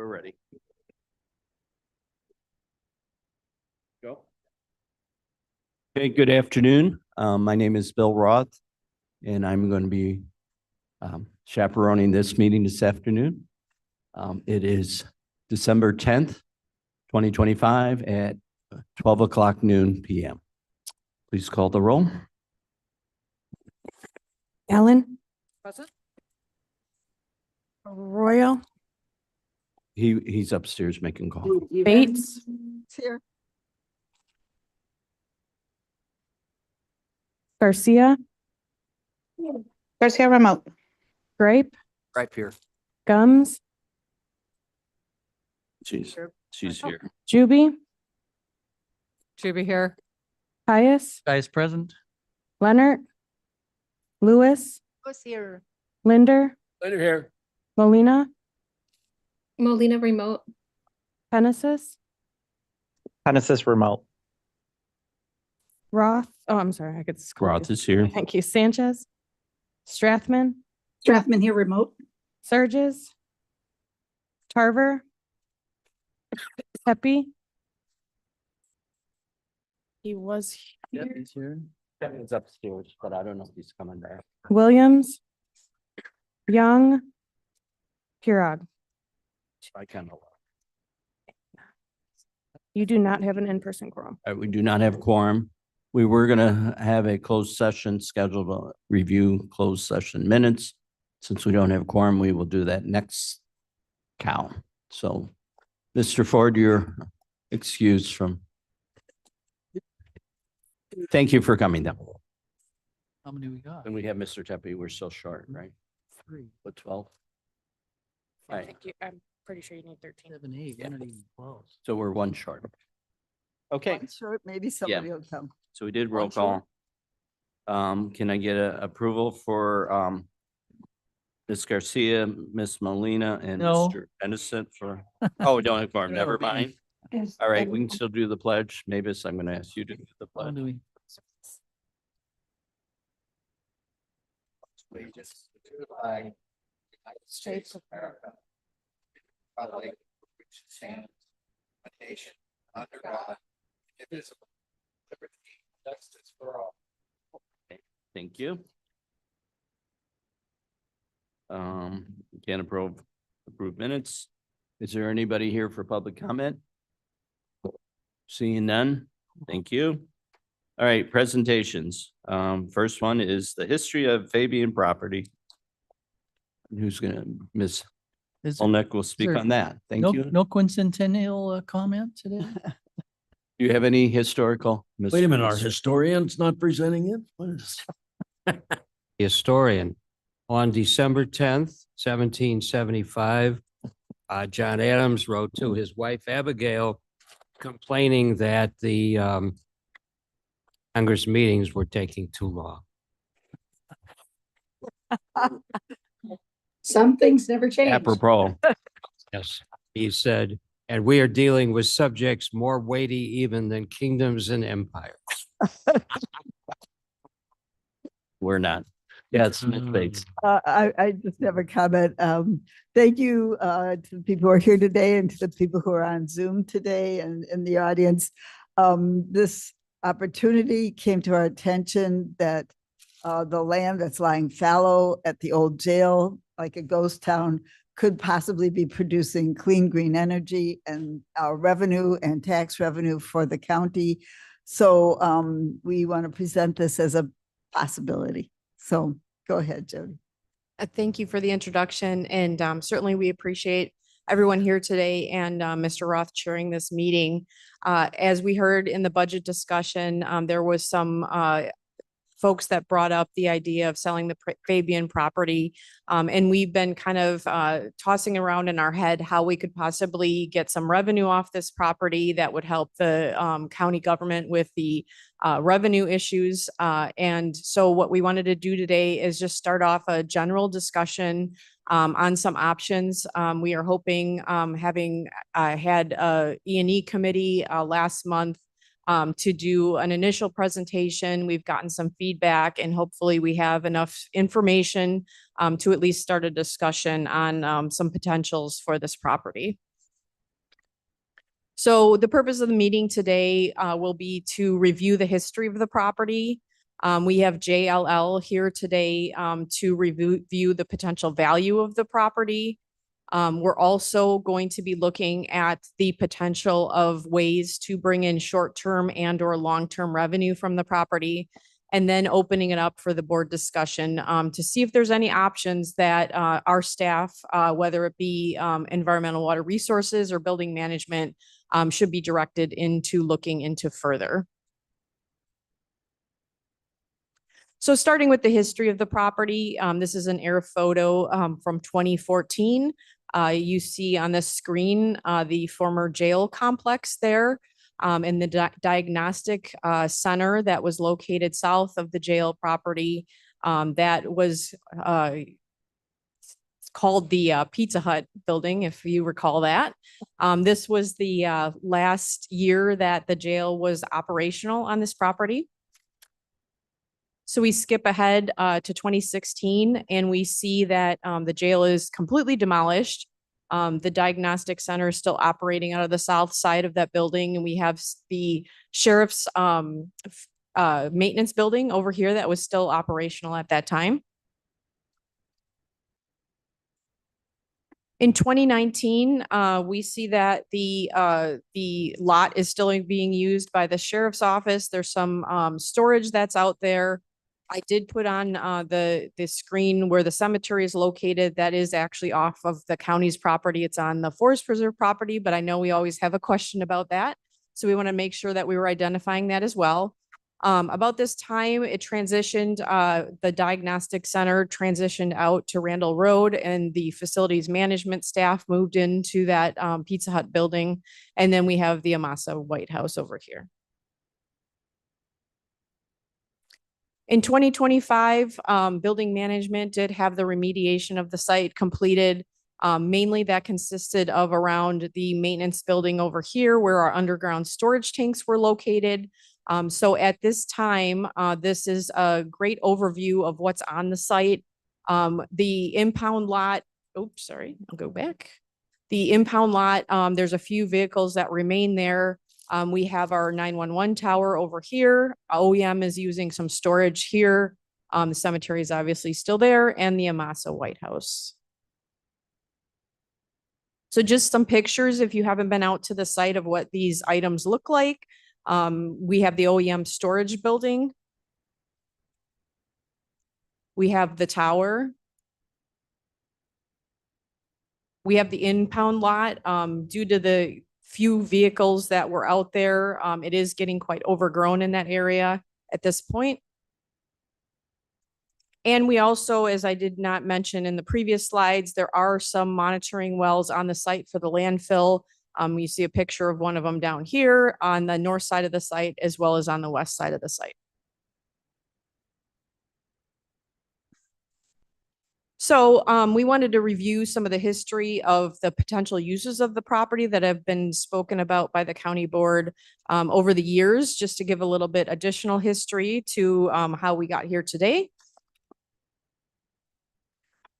We're ready. Go. Okay, good afternoon. My name is Bill Roth, and I'm going to be chaperoning this meeting this afternoon. It is December 10th, 2025 at 12 o'clock noon PM. Please call the roll. Allen, Present. Royal, He's upstairs making calls. Bates, Here. Garcia, Garcia remote. Gripe, Right here. Gums, She's here. Juby, Should be here. Pius, Guys present? Leonard, Lewis, Who's here? Linder, Later here. Molina, Molina remote. Genesis, Genesis remote. Roth. Oh, I'm sorry. I could. Roth is here. Thank you. Sanchez, Strathman, Strathman here remote. Surges, Tarver, Pepe. He was here. He's here. Kevin's upstairs, but I don't know if he's coming back. Williams, Young, Pirog. I kind of. You do not have an in-person quorum. We do not have quorum. We were gonna have a closed session scheduled to review closed session minutes. Since we don't have quorum, we will do that next cow. So, Mr. Ford, you're excused from. Thank you for coming down. How many we got? And we have Mr. Tepe, we're still short, right? 3, What, 12? I Right. think I'm pretty sure you need 13. 7, 8, we're not even close. So we're one short. Okay, One short, maybe somebody will come. so we did roll One short. call. Can I get a approval for Ms. Garcia, Ms. Molina, and No. Mr. Innocent for, oh, we don't have quorum, never mind. All right, we can still do the pledge. Mavis, I'm gonna ask you to do the How pledge. do we? Allegiance to the flag of the United States of America, republic which stands one nation under God, indivisible, liberty, and justice for all. Thank you. Can't approve minutes. Is there anybody here for public comment? Seeing none, thank you. All right, presentations. First one is the history of Fabian property. Who's gonna, Ms. Is there Olnick will speak Sure. on that. Thank no, you. no quincentennial comment today? Do you have any historical? Wait a minute, our historian's not presenting it? What is? Historian. On December 10th, 1775, John Adams wrote to his wife Abigail complaining that the Congress meetings were taking too long. Some things never change. Apropos. Yes, he said, and we are dealing with subjects more weighty even than kingdoms and empires. We're not. Yeah, it's Ms. Bates. I just have a comment. Thank you to the people who are here today and to the people who are on Zoom today and in the audience. This opportunity came to our attention that the land that's lying fallow at the old jail, like a ghost town, could possibly be producing clean green energy and our revenue and tax revenue for the county. So we want to present this as a possibility. So go ahead, Jody. Thank you for the introduction, and certainly we appreciate everyone here today and Mr. Roth chairing this meeting. As we heard in the budget discussion, there was some folks that brought up the idea of selling the Fabian property. And we've been kind of tossing around in our head how we could possibly get some revenue off this property that would help the county government with the revenue issues. And so what we wanted to do today is just start off a general discussion on some options. We are hoping, having had a E&E committee last month, to do an initial presentation. We've gotten some feedback and hopefully we have enough information to at least start a discussion on some potentials for this property. So the purpose of the meeting today will be to review the history of the property. We have JLL here today to review the potential value of the property. We're also going to be looking at the potential of ways to bring in short-term and or long-term revenue from the property, and then opening it up for the board discussion to see if there's any options that our staff, whether it be environmental water resources or building management, should be directed into looking into further. So starting with the history of the property, this is an air photo from 2014. You see on the screen the former jail complex there and the diagnostic center that was located south of the jail property that was called the Pizza Hut building, if you recall that. This was the last year that the jail was operational on this property. So we skip ahead to 2016 and we see that the jail is completely demolished. The diagnostic center is still operating out of the south side of that building. And we have the sheriff's maintenance building over here that was still operational at that time. In 2019, we see that the lot is still being used by the sheriff's office. There's some storage that's out there. I did put on the screen where the cemetery is located. That is actually off of the county's property. It's on the Forest Preserve property, but I know we always have a question about that. So we want to make sure that we were identifying that as well. About this time, it transitioned, the diagnostic center transitioned out to Randall Road and the facilities management staff moved into that Pizza Hut building. And then we have the Amasa White House over here. In 2025, building management did have the remediation of the site completed. Mainly that consisted of around the maintenance building over here where our underground storage tanks were located. So at this time, this is a great overview of what's on the site. The impound lot, oops, sorry, I'll go back. The impound lot, there's a few vehicles that remain there. We have our 911 tower over here. OEM is using some storage here. The cemetery is obviously still there, and the Amasa White House. So just some pictures if you haven't been out to the site of what these items look like. We have the OEM storage building. We have the tower. We have the impound lot. Due to the few vehicles that were out there, it is getting quite overgrown in that area at this point. And we also, as I did not mention in the previous slides, there are some monitoring wells on the site for the landfill. You see a picture of one of them down here on the north side of the site, as well as on the west side of the site. So we wanted to review some of the history of the potential uses of the property that have been spoken about by the county board over the years, just to give a little bit additional history to how we got here today.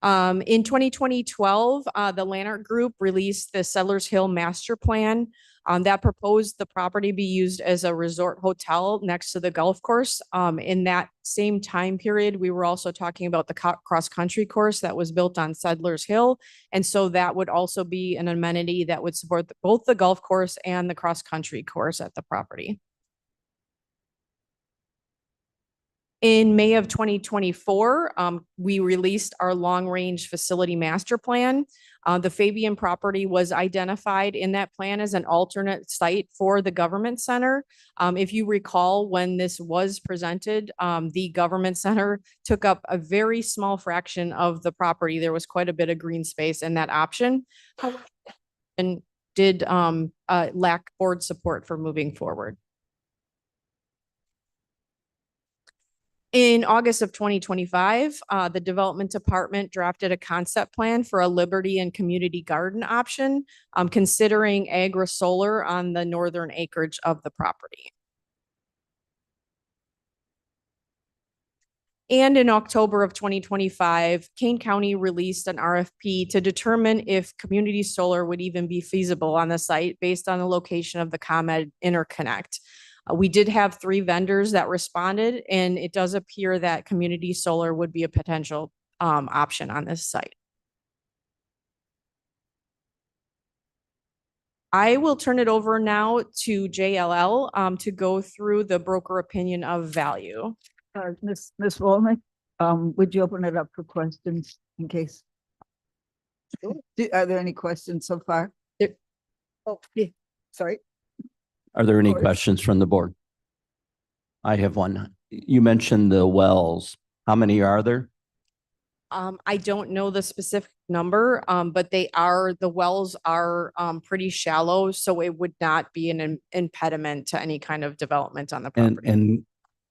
In 2012, the Lannert Group released the Settlers Hill Master Plan that proposed the property be used as a resort hotel next to the golf course. In that same time period, we were also talking about the cross-country course that was built on Settlers Hill. And so that would also be an amenity that would support both the golf course and the cross-country course at the property. In May of 2024, we released our long-range facility master plan. The Fabian property was identified in that plan as an alternate site for the government center. If you recall, when this was presented, the government center took up a very small fraction of the property. There was quite a bit of green space in that option, and did lack board support for moving forward. In August of 2025, the development department drafted a concept plan for a Liberty and community garden option, considering agri-solar on the northern acreage of the property. And in October of 2025, Kane County released an RFP to determine if community solar would even be feasible on the site based on the location of the ComEd interconnect. We did have 3 vendors that responded, and it does appear that community solar would be a potential option on this site. I will turn it over now to JLL to go through the broker opinion of value. Ms. Wolnick, would you open it up for questions in case? Are there any questions so far? Oh, yeah, sorry. Are there any course. questions from the board? I have one. You mentioned the wells. How many are there? I don't know the specific number, but the wells are pretty shallow, so it would not be an impediment to any kind of development on the And, property. and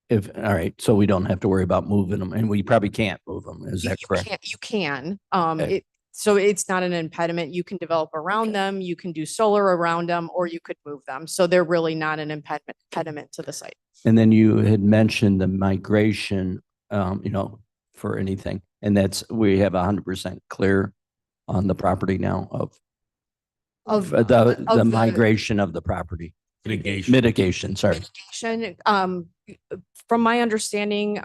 if, all right, so we don't have to worry about moving them, and we probably can't move them. Is that correct? You can, Okay. so it's not an impediment. You can develop around them, you can do solar around them, or you could move them. So they're really not an impediment to the site. And then you had mentioned the migration, for anything. And we have 100% clear on the property now of the migration of the property. Mitigation, sorry. Mitigation, from my understanding,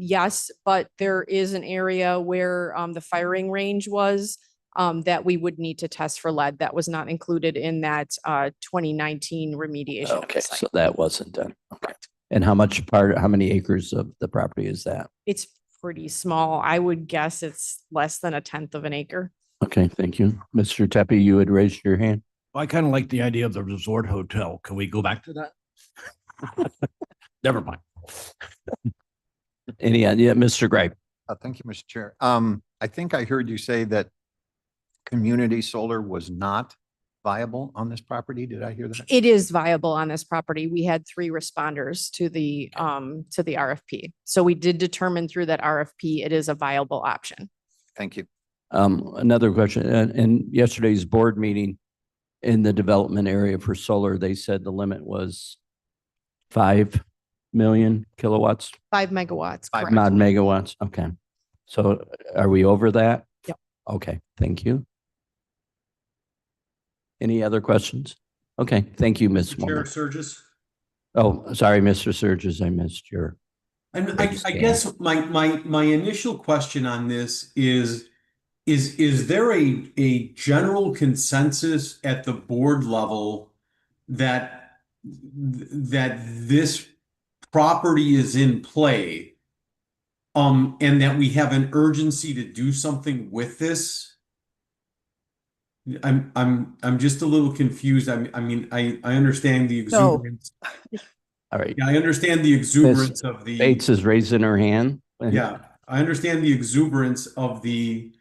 yes, but there is an area where the firing range was that we would need to test for lead. That was not included in that 2019 remediation of Okay, the site. so that wasn't done. Okay. And how many acres of the property is that? It's pretty small. I would guess it's less than 1/10 of an acre. Okay, thank you. Mr. Tepe, you had raised your hand. I kind of like the idea of the resort hotel. Can we go back to that? Never mind. Any idea, Mr. Gripe? Thank you, Mr. Chair. I think I heard you say that community solar was not viable on this property. Did I hear that? It is viable on this property. We had 3 responders to the RFP. So we did determine through that RFP, it is a viable option. Thank you. Another question, in yesterday's board meeting in the development area for solar, they said the limit was 5 million kilowatts, 5 megawatts, correct? not megawatts. Okay. So are we over that? Yep. Okay, thank you. Any other questions? Okay, thank you, Ms. Chair Moore. Surges. Oh, sorry, Mr. Surges, I missed your. And I Understand. guess my initial question on this is there a general consensus at the board level that this property is in play, and that we have an urgency to do something with this? I'm just a little confused. I mean, I understand the So- exuberance. All right, Yeah, I understand the exuberance of the. Bates is raising her hand. Yeah, I understand the exuberance of the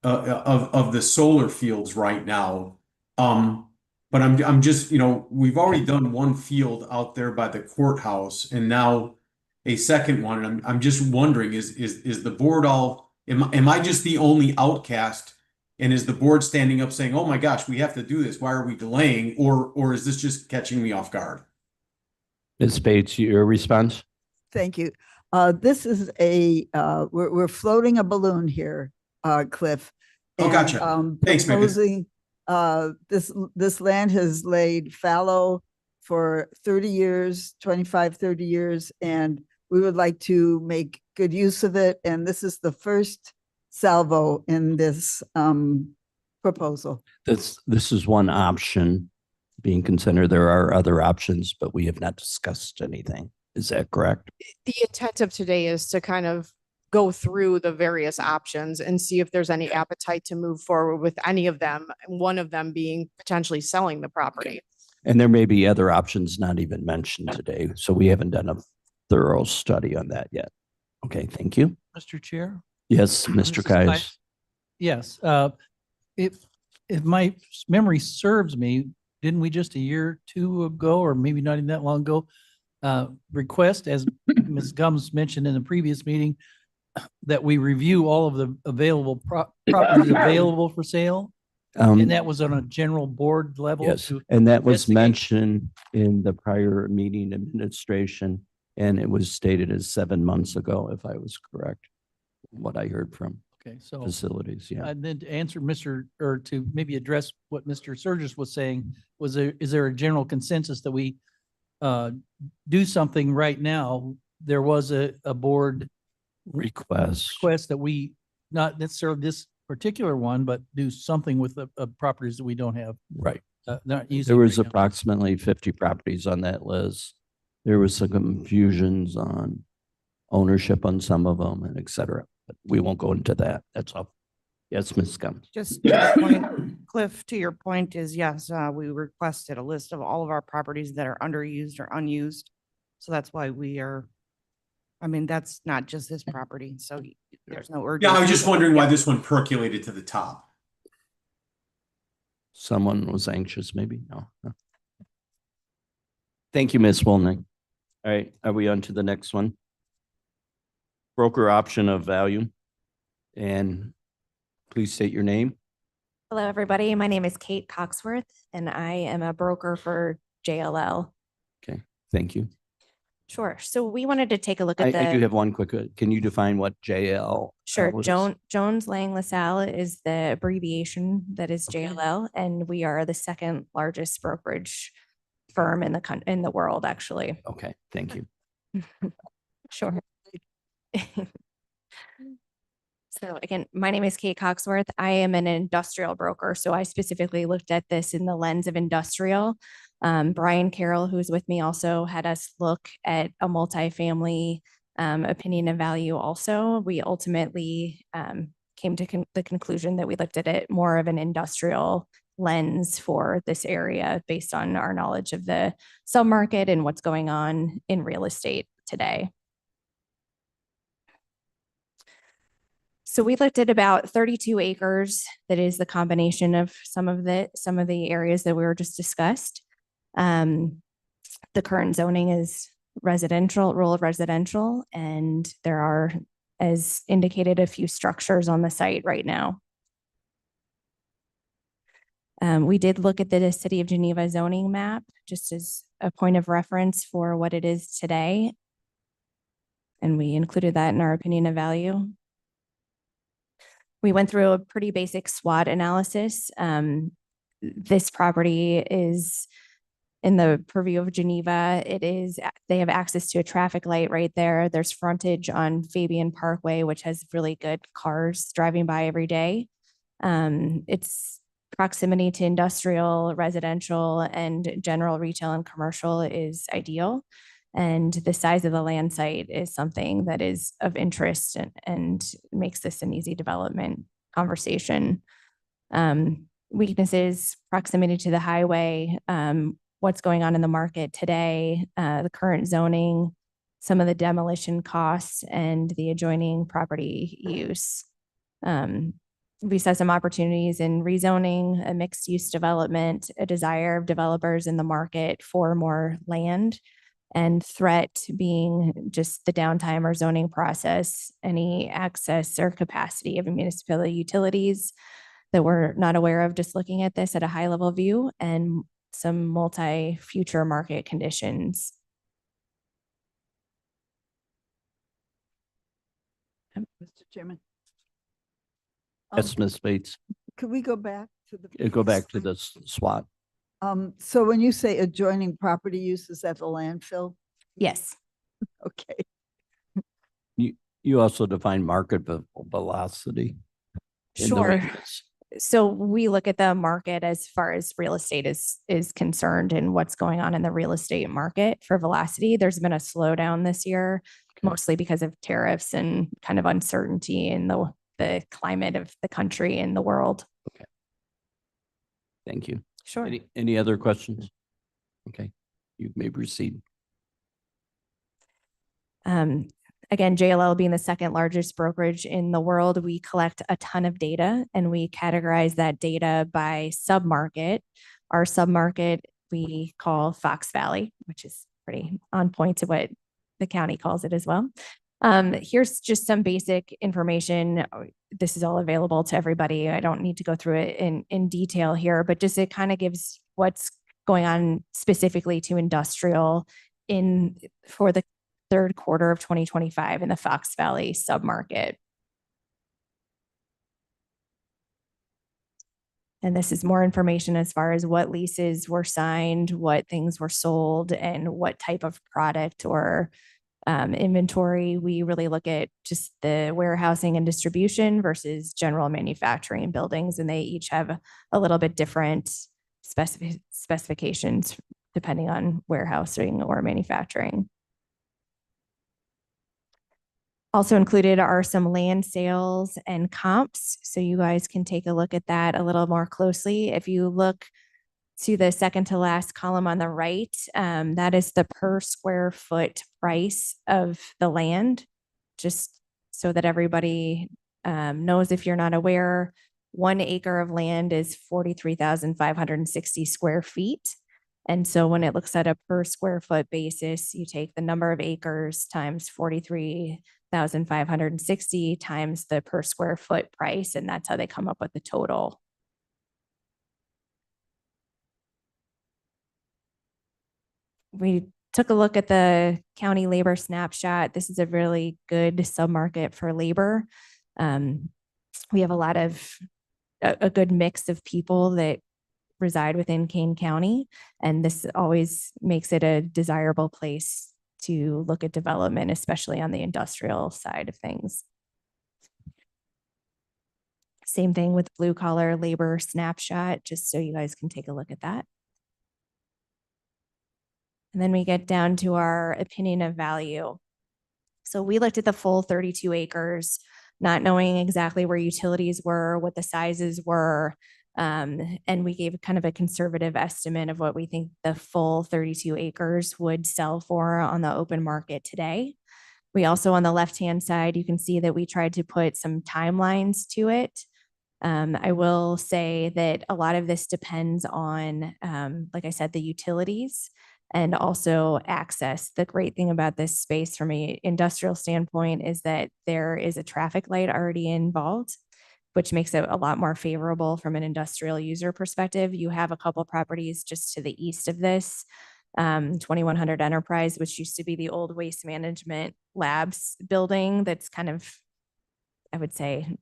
of the solar fields right now. But I'm just, we've already done one field out there by the courthouse and now a second one. And I'm just wondering, is the board am I just the only outcast? And is the board standing up saying, "Oh my gosh, we have to do this. Why are we delaying?" Or is this just catching me off guard? Ms. Bates, your response? Thank you. This is we're floating a balloon here, Cliff. Oh, and, gotcha. Thanks, Megan. proposing, this land has laid fallow for 30 years, 25, 30 years, and we would like to make good use of it. And this is the first salvo in this proposal. This is one option being considered. There are other options, but we have not discussed anything. Is that correct? The intent of today is to kind of go through the various options and see if there's any appetite to move forward with any of them, one of them being potentially selling the property. And there may be other options not even mentioned today, so we haven't done a thorough study on that yet. Okay, thank you. Mr. Chair? Yes, Mr. Mrs. Kais? Kais. Yes, if my memory serves me, didn't we just a year or two ago, or maybe not even that long ago, request, as Ms. Gums mentioned in the previous meeting, that we review all of the available properties available for sale? And that was on a general board level? Yes, to and that was investigate. mentioned in the prior meeting administration And it was stated as 7 months ago, if I was correct, what I heard from Okay, so. facilities, yeah. And then to answer or to maybe address what Mr. Surges was saying, is there a general consensus that we do something right now? There was a board Request. request that we, not necessarily this particular one, but do something with the properties that we don't have, Right. not using. There was right now. approximately 50 properties on that list. There was some confusions on ownership on some of them and et cetera. But we won't go into that. That's all. Yes, Ms. Gumbs. Just to your point, Cliff, to your point is, yes, we requested a list of all of our properties that are underused or unused. So that's why we are, I mean, that's not just this property, so there's no urgency. Yeah, I was just wondering why this one percolated to the top. Someone was anxious, maybe? No. No. Thank you, Ms. Wolnick. All right, are we on to the next one? Broker option of value. And please state your name. Hello, everybody. My name is Kate Coxworth, and I am a broker for JLL. Okay, thank you. Sure. So we wanted to take a look at I do the, have one quick, can you define what JL? sure, is? Jones Lang LaSalle is the abbreviation that is JLL, and we are the second largest brokerage firm in the world, actually. Okay, thank you. Sure. So again, my name is Kate Coxworth. I am an industrial broker. So I specifically looked at this in the lens of industrial. Brian Carroll, who's with me, also had us look at a multifamily opinion of value also. We ultimately came to the conclusion that we looked at it more of an industrial lens for this area based on our knowledge of the submarket and what's going on in real estate today. So we looked at about 32 acres. That is the combination of some of the areas that we were just discussed. The current zoning is residential, rural residential, and there are, as indicated, a few structures on the site right now. We did look at the City of Geneva zoning map, just as a point of reference for what it is today. And we included that in our opinion of value. We went through a pretty basic SWOT analysis. This property is in the purview of Geneva. They have access to a traffic light right there. There's frontage on Fabian Parkway, which has really good cars driving by every day. Its proximity to industrial, residential, and general retail and commercial is ideal. And the size of the land site is something that is of interest and makes this an easy development conversation. Weaknesses, proximity to the highway, what's going on in the market today, the current zoning, some of the demolition costs, and the adjoining property use. We saw some opportunities in rezoning, a mixed-use development, a desire of developers in the market for more land, and threat being just the downtime or zoning process, any access or capacity of municipal utilities that we're not aware of just looking at this at a high level view, and some multi-future market conditions. Mr. Chairman. Yes, Ms. Bates. Could we go back to the? Go back to the SWOT. So when you say adjoining property use, is that the landfill? Yes. Okay. You also define market velocity. in the Sure. radius. So we look at the market as far as real estate is concerned and what's going on in the real estate market for velocity. There's been a slowdown this year, mostly because of tariffs and kind of uncertainty in the climate of the country and the world. Okay. Thank you. Sure. Any other questions? Okay, you may proceed. Again, JLL being the second largest brokerage in the world, we collect a ton of data and we categorize that data by submarket. Our submarket we call Fox Valley, which is pretty on point to what the county calls it as well. Here's just some basic information. This is all available to everybody. I don't need to go through it in detail here, but just it kind of gives what's going on specifically to industrial for the third quarter of 2025 in the Fox Valley submarket. And this is more information as far as what leases were signed, what things were sold, and what type of product or inventory. We really look at just the warehousing and distribution versus general manufacturing buildings, and they each have a little bit different specifications depending on warehousing or manufacturing. Also included are some land sales and comps, so you guys can take a look at that a little more closely. If you look to the second to last column on the right, that is the per square foot price of the land, just so that everybody knows. If you're not aware, 1 acre of land is 43,560 square feet. And so when it looks at a per square foot basis, you take the number of acres times 43,560 times the per square foot price, and that's how they come up with the total. We took a look at the county labor snapshot. This is a really good submarket for labor. We have a good mix of people that reside within Kane County, and this always makes it a desirable place to look at development, especially on the industrial side of things. Same thing with blue collar labor snapshot, just so you guys can take a look at that. And then we get down to our opinion of value. So we looked at the full 32 acres, not knowing exactly where utilities were, what the sizes were. And we gave kind of a conservative estimate of what we think the full 32 acres would sell for on the open market today. We also, on the left-hand side, you can see that we tried to put some timelines to it. I will say that a lot of this depends on, like I said, the utilities and also access. The great thing about this space from an industrial standpoint is that there is a traffic light already involved, which makes it a lot more favorable from an industrial user perspective. You have a couple properties just to the east of this, 2100 Enterprise, which used to be the old waste management labs building. That's kind of, I would say,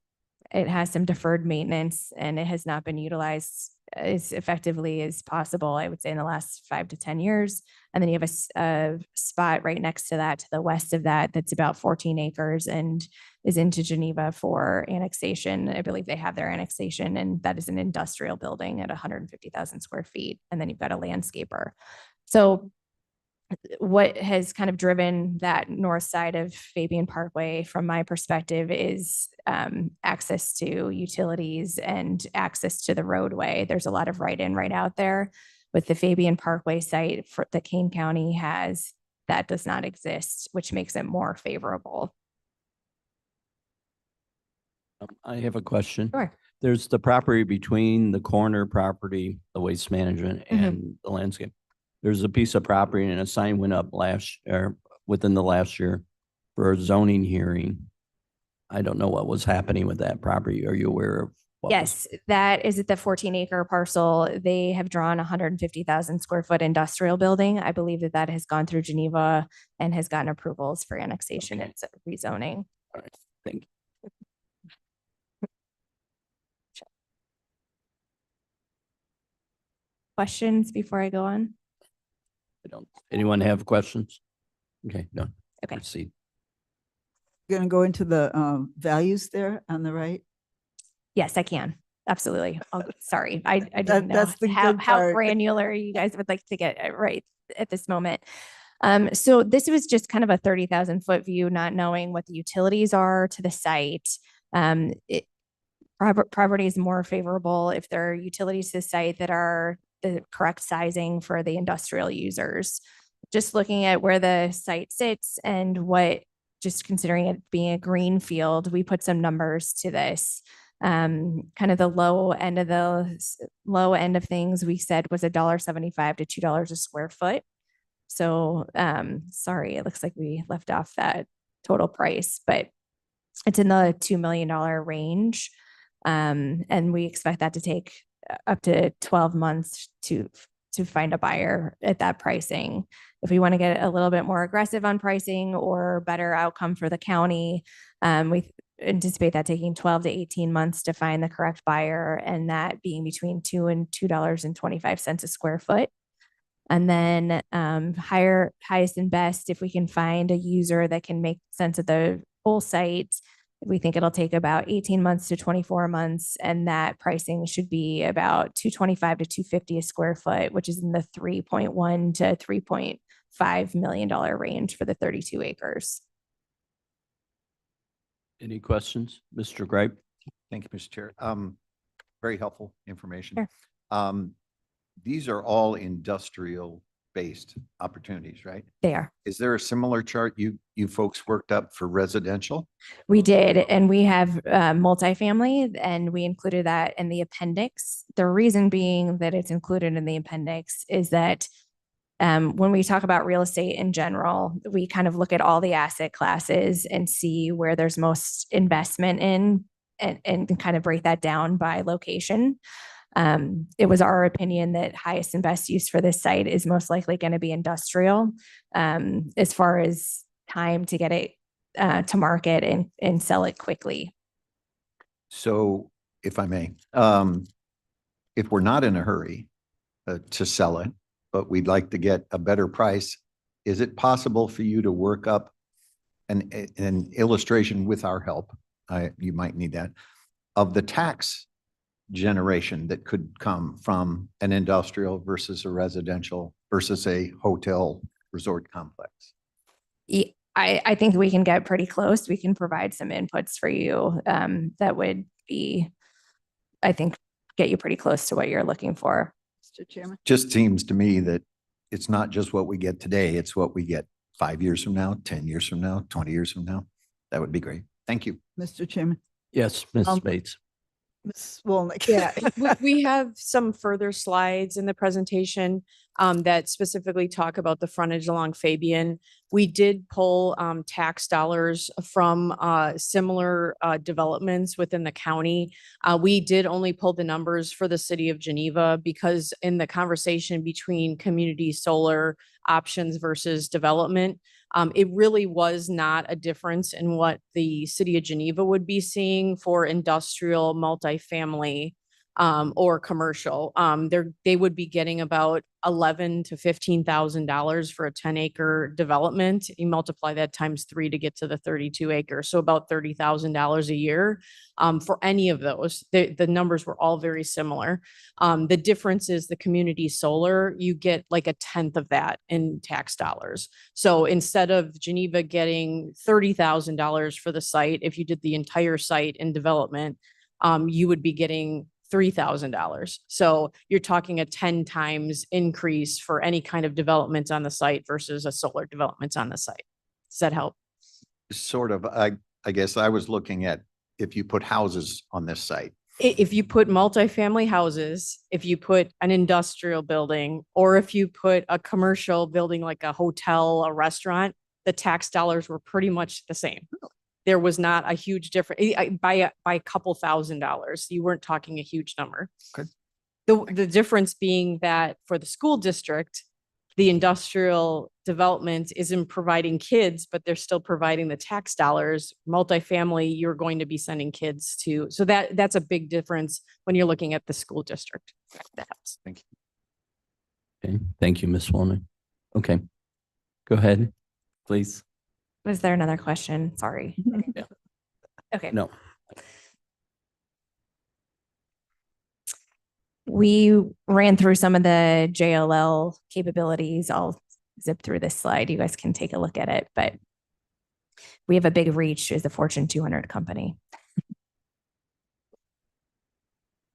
it has some deferred maintenance and it has not been utilized as effectively as possible, I would say, in the last 5 to 10 years. And then you have a spot right next to that, to the west of that, that's about 14 acres and is into Geneva for annexation. I believe they have their annexation, and that is an industrial building at 150,000 square feet. And then you've got a landscaper. So what has kind of driven that north side of Fabian Parkway, from my perspective, is access to utilities and access to the roadway. There's a lot of right in, right out there. With the Fabian Parkway site that Kane County has, that does not exist, which makes it more favorable. I have a question. Sure. There's the property between the corner property, the waste management, and the landscape. There's a piece of property and a sign went up within the last year for a zoning hearing. I don't know what was happening with that property. Are you aware of what? Yes, that is at the 14-acre parcel. They have drawn 150,000 square foot industrial building. I believe that has gone through Geneva and has gotten approvals for annexation and rezoning. All right, thank you. Questions before I go on? Anyone have questions? Okay, no. Okay. Proceed. Going to go into the values there on the right? Yes, I can. Absolutely. Oh, sorry. I didn't know That's the how good part. granular you guys would like to get it right at this moment. So this was just kind of a 30,000 foot view, not knowing what the utilities are to the site. Property is more favorable if there are utilities to the site that are the correct sizing for the industrial users. Just looking at where the site sits and just considering it being a green field, we put some numbers to this. Kind of the low end of things we said was $1.75 to $2 a square foot. So sorry, it looks like we left off that total price, but it's in the $2 million range. And we expect that to take up to 12 months to find a buyer at that pricing. If we want to get a little bit more aggressive on pricing or better outcome for the county, we anticipate that taking 12 to 18 months to find the correct buyer, and that being between $2 and $2.25 a square foot. And then highest and best, if we can find a user that can make sense of the whole site, we think it'll take about 18 months to 24 months. And that pricing should be about $225 to $250 a square foot, which is in the $3.1 to $3.5 million range for the 32 acres. Any questions? Mr. Gripe? Thank you, Mr. Chair. Very helpful information. Sure. These are all industrial-based opportunities, right? They are. Is there a similar chart you folks worked up for residential? We did, and we have multifamily, and we included that in the appendix. The reason being that it's included in the appendix is that when we talk about real estate in general, we kind of look at all the asset classes and see where there's most investment in and kind of break that down by location. It was our opinion that highest and best use for this site is most likely going to be industrial, as far as time to get it to market and sell it quickly. So if I may, if we're not in a hurry to sell it, but we'd like to get a better price, is it possible for you to work up an illustration with our help? You might need that, of the tax generation that could come from an industrial versus a residential versus a hotel resort complex? I think we can get pretty close. We can provide some inputs for you that would be, I think, get you pretty close to what you're looking for. Mr. Chairman. Just seems to me that it's not just what we get today, it's what we get 5 years from now, 10 years from now, 20 years from now. That would be great. Thank you. Mr. Chairman. Yes, Ms. Bates. Ms. Wolnick. Yeah, we have some further slides in the presentation that specifically talk about the frontage along Fabian. We did pull tax dollars from similar developments within the county. We did only pull the numbers for the city of Geneva because in the conversation between community solar options versus development, it really was not a difference in what the city of Geneva would be seeing for industrial, multifamily, or commercial. They would be getting about $11,000 to $15,000 for a 10-acre development. You multiply that times 3 to get to the 32 acres, so about $30,000 a year for any of those. The numbers were all very similar. The difference is the community solar, you get like a tenth of that in tax dollars. So instead of Geneva getting $30,000 for the site, if you did the entire site in development, you would be getting $3,000. So you're talking a 10 times increase for any kind of development on the site versus a solar development on the site. Does that help? Sort of, I guess I was looking at if you put houses on this site. If you put multifamily houses, if you put an industrial building, or if you put a commercial building like a hotel, a restaurant, the tax dollars were pretty much the same. There was not a huge difference by a couple $1,000s. You weren't talking a huge number. Okay. The difference being that for the school district, the industrial development isn't providing kids, but they're still providing the tax dollars. Multifamily, you're going to be sending kids to. So that's a big difference when you're looking at the school district. That helps. Thank you. Okay, thank you, Ms. Wolnick. Okay, go ahead, please. Was there another question? Sorry. Yeah. Okay. No. We ran through some of the JLL capabilities. I'll zip through this slide. You guys can take a look at it, but we have a big reach as a Fortune 200 company.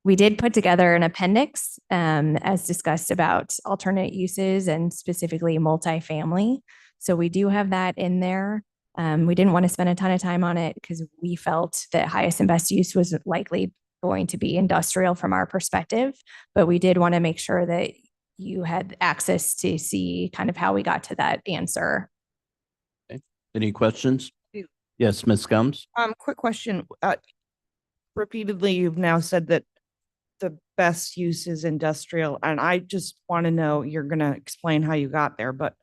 We did put together an appendix as discussed about alternate uses and specifically multifamily. So we do have that in there. We didn't want to spend a ton of time on it because we felt that highest and best use was likely going to be industrial from our perspective, but we did want to make sure that you had access to see kind of how we got to that answer. Okay. Any questions? Do. Yes, Ms. Gums. Quick question. Repeatedly, you've now said that the best use is industrial, and I just want to know, you're gonna explain how you got there, but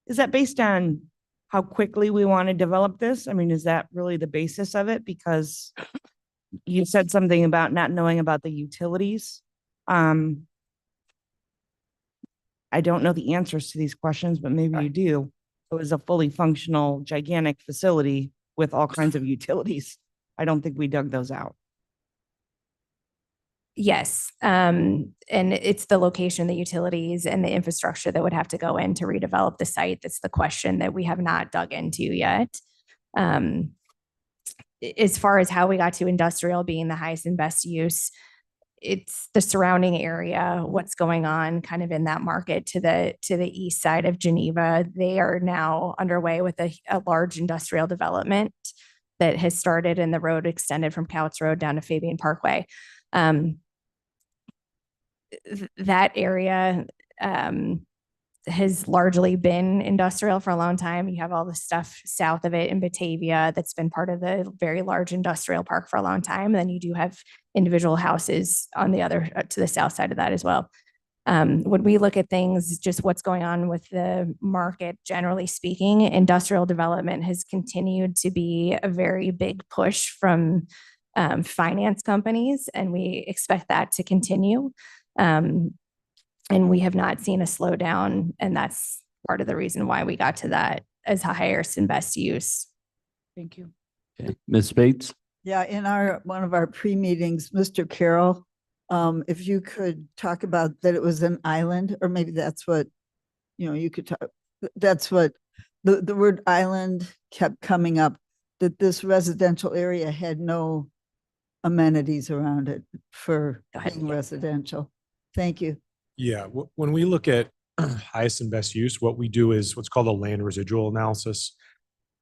is that based on how quickly we want to develop this? I mean, is that really the basis of it? Because you said something about not knowing about the utilities. I don't know the answers to these questions, but maybe you do. It was a fully functional, gigantic facility with all kinds of utilities. I don't think we dug those out. Yes, and it's the location, the utilities and the infrastructure that would have to go in to redevelop the site. That's the question that we have not dug into yet. As far as how we got to industrial being the highest and best use, it's the surrounding area, what's going on kind of in that market to the east side of Geneva. They are now underway with a large industrial development that has started, and the road extended from Cowits Road down to Fabian Parkway. That area has largely been industrial for a long time. You have all the stuff south of it in Batavia that's been part of the very large industrial park for a long time. And then you do have individual houses on the other to the south side of that as well. When we look at things, just what's going on with the market, generally speaking, industrial development has continued to be a very big push from finance companies, and we expect that to continue. And we have not seen a slowdown, and that's part of the reason why we got to that as highest and best use. Thank you. Okay. Ms. Bates? Yeah, in one of our pre-meetings, Mr. Carroll, if you could talk about that it was an island, or maybe that's what, you could talk, that's what the word island kept coming up, that this residential area had no amenities around it for being residential. Thank you. Yeah, when we look at highest and best use, what we do is what's called a land residual analysis.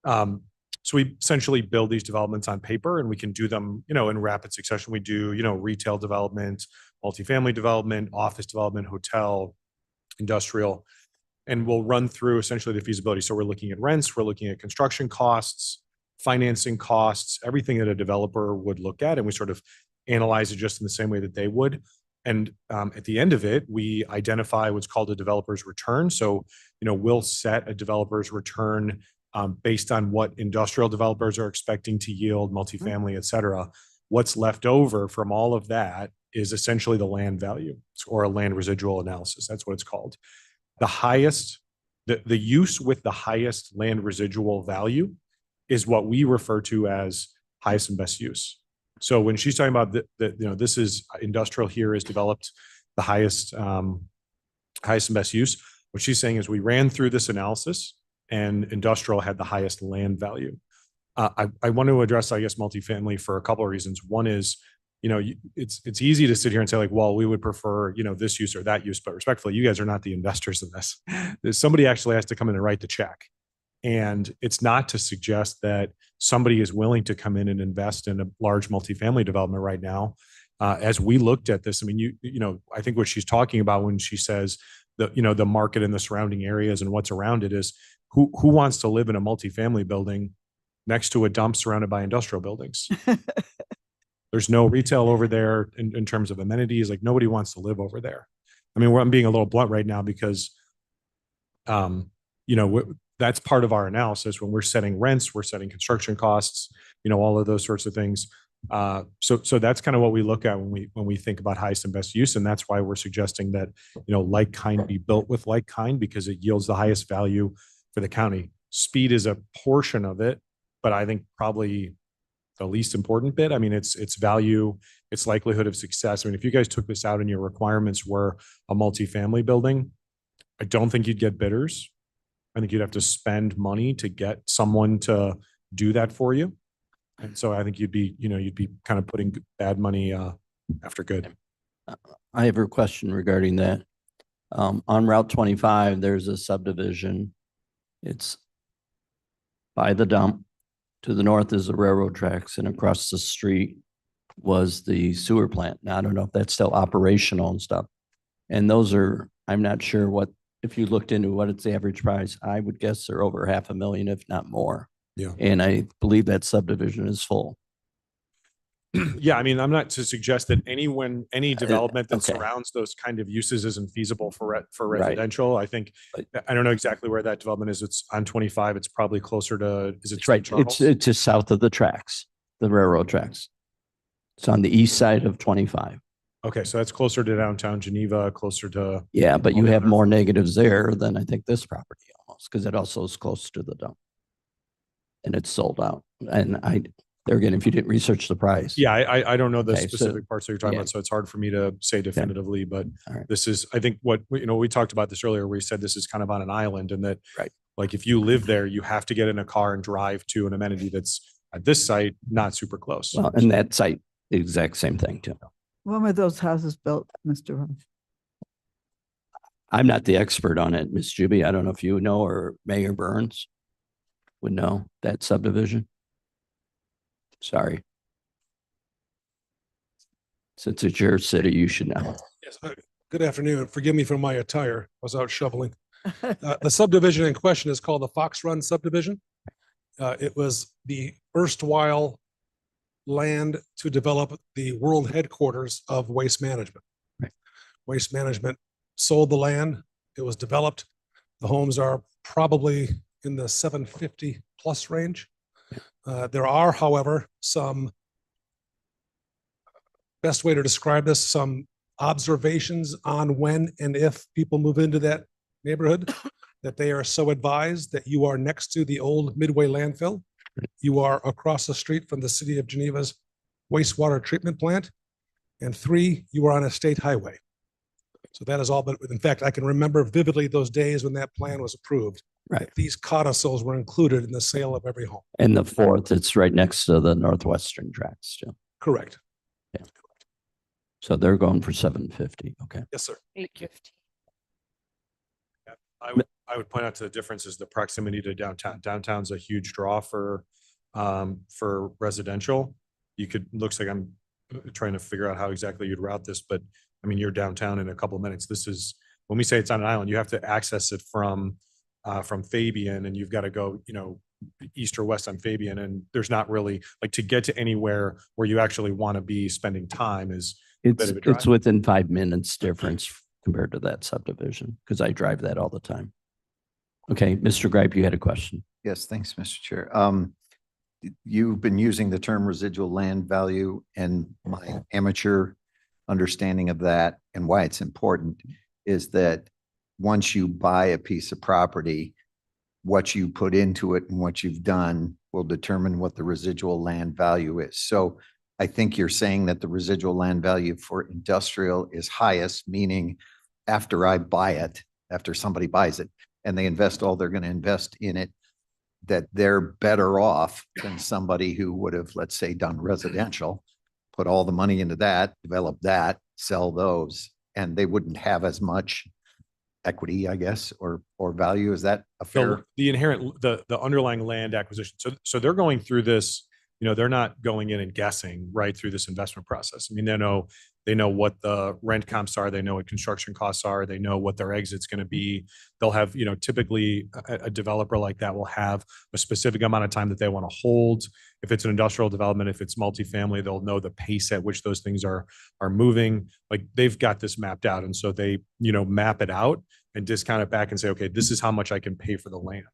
So we essentially build these developments on paper, and we can do them, in rapid succession. We do, retail development, multifamily development, office development, hotel, industrial, and we'll run through essentially the feasibility. So we're looking at rents, we're looking at construction costs, financing costs, everything that a developer would look at, and we sort of analyze it just in the same way that they would. And at the end of it, we identify what's called a developer's return. So, we'll set a developer's return based on what industrial developers are expecting to yield, multifamily, et cetera. What's left over from all of that is essentially the land value, or a land residual analysis. That's what it's called. The highest, the use with the highest land residual value is what we refer to as highest and best use. So when she's talking about this is industrial here is developed the highest and best use. What she's saying is we ran through this analysis, and industrial had the highest land value. I want to address, I guess, multifamily for a couple of reasons. One is, it's easy to sit here and say like, well, we would prefer, this use or that use, but respectfully, you guys are not the investors in this. Somebody actually has to come in and write the check. And it's not to suggest that somebody is willing to come in and invest in a large multifamily development right now. As we looked at this, I mean, I think what she's talking about when she says the market and the surrounding areas and what's around it is who wants to live in a multifamily building next to a dump surrounded by industrial buildings? There's no retail over there in terms of amenities. Like, nobody wants to live over there. I mean, I'm being a little blunt right now because, that's part of our analysis when we're setting rents, we're setting construction costs, all of those sorts of things. So that's kind of what we look at when we think about highest and best use. And that's why we're suggesting that, like kind be built with like kind, because it yields the highest value for the county. Speed is a portion of it, but I think probably the least important bit. I mean, it's value, it's likelihood of success. I mean, if you guys took this out and your requirements were a multifamily building, I don't think you'd get bidders. I think you'd have to spend money to get someone to do that for you. And so I think you'd be kind of putting bad money after good. I have a question regarding that. On Route 25, there's a subdivision. It's by the dump. To the north is the railroad tracks, and across the street was the sewer plant. Now, I don't know if that's still operational and stuff. And those are, I'm not sure if you looked into what its average price, I would guess they're over $500,000, if not more. Yeah. And I believe that subdivision is full. Yeah, I mean, I'm not to suggest that any development that okay. surrounds those kind of uses isn't feasible for Right. residential. I think, But- I don't know exactly where that development is. It's on 25. It's probably closer to, is it It's right. St. Charles? It's just south of the tracks, the railroad tracks. It's on the east side of 25. Okay, so that's closer to downtown Geneva, closer to, Yeah, but all you the have other- more negatives there than I think this property almost, because it also is close to the dump. And it's sold out. And there again, if you didn't research the price. yeah, I don't know the Okay, so- specific parts that you're talking yeah. about, so it's hard for me to say definitively, but All right. this is, I think we talked about this earlier, where we said this is kind of on an island and that, Right. like, if you live there, you have to get in a car and drive to an amenity that's at this site, not super close. Well, and that site, the exact same thing too. When were those houses built, Mr. Roth? I'm not the expert on it, Miss Juby. I don't know if you know, or Mayor Burns would know that subdivision. Sorry. Since it's your city, you should know. Yes, good afternoon. Forgive me for my attire. I was out shoveling. The subdivision in question is called the Fox Run subdivision. It was the erstwhile land to develop the world headquarters of Waste Management. Right. Waste Management sold the land. It was developed. The homes are probably in the 750 plus range. There are, however, some, best way to describe this, some observations on when and if people move into that neighborhood, that they are so advised that you are next to the old Midway landfill. You are across the street from the city of Geneva's wastewater treatment plant. And 3, you are on a state highway. So that is all, but in fact, I can remember vividly those days when that plan was approved. Right. These codicils were included in the sale of every home. And the 4th, it's right next to the Northwestern tracks, Jim. Correct. So they're going for 750. Okay. Yes, sir. 850. I would point out to the difference is the proximity to downtown. Downtown's a huge draw for residential. Looks like I'm trying to figure out how exactly you'd route this, but I mean, you're downtown in a couple of minutes. This is, when we say it's on an island, you have to access it from Fabian, and you've got to go, east or west on Fabian. And there's not really, like, to get to anywhere where you actually want to be spending time is a bit of a drive. It's within 5 minutes difference compared to that subdivision, because I drive that all the time. Okay, Mr. Gripe, you had a question. Yes, thanks, Mr. Chair. You've been using the term residual land value, and my amateur understanding of that and why it's important is that once you buy a piece of property, what you put into it and what you've done will determine what the residual land value is. So I think you're saying that the residual land value for industrial is highest, meaning after I buy it, after somebody buys it and they invest all they're going to invest in it, that they're better off than somebody who would have, let's say, done residential, put all the money into that, develop that, sell those, and they wouldn't have as much equity, I guess, or value. Is that a fair? So the inherent, the underlying land acquisition. So they're going through this, they're not going in and guessing right through this investment process. I mean, they know what the rent comps are. They know what construction costs are. They know what their exit's going to be. They'll have, typically a developer like that will have a specific amount of time that they want to hold. If it's an industrial development, if it's multifamily, they'll know the pace at which those things are moving. Like, they've got this mapped out. And so they, map it out and discount it back and say, okay, this is how much I can pay for the land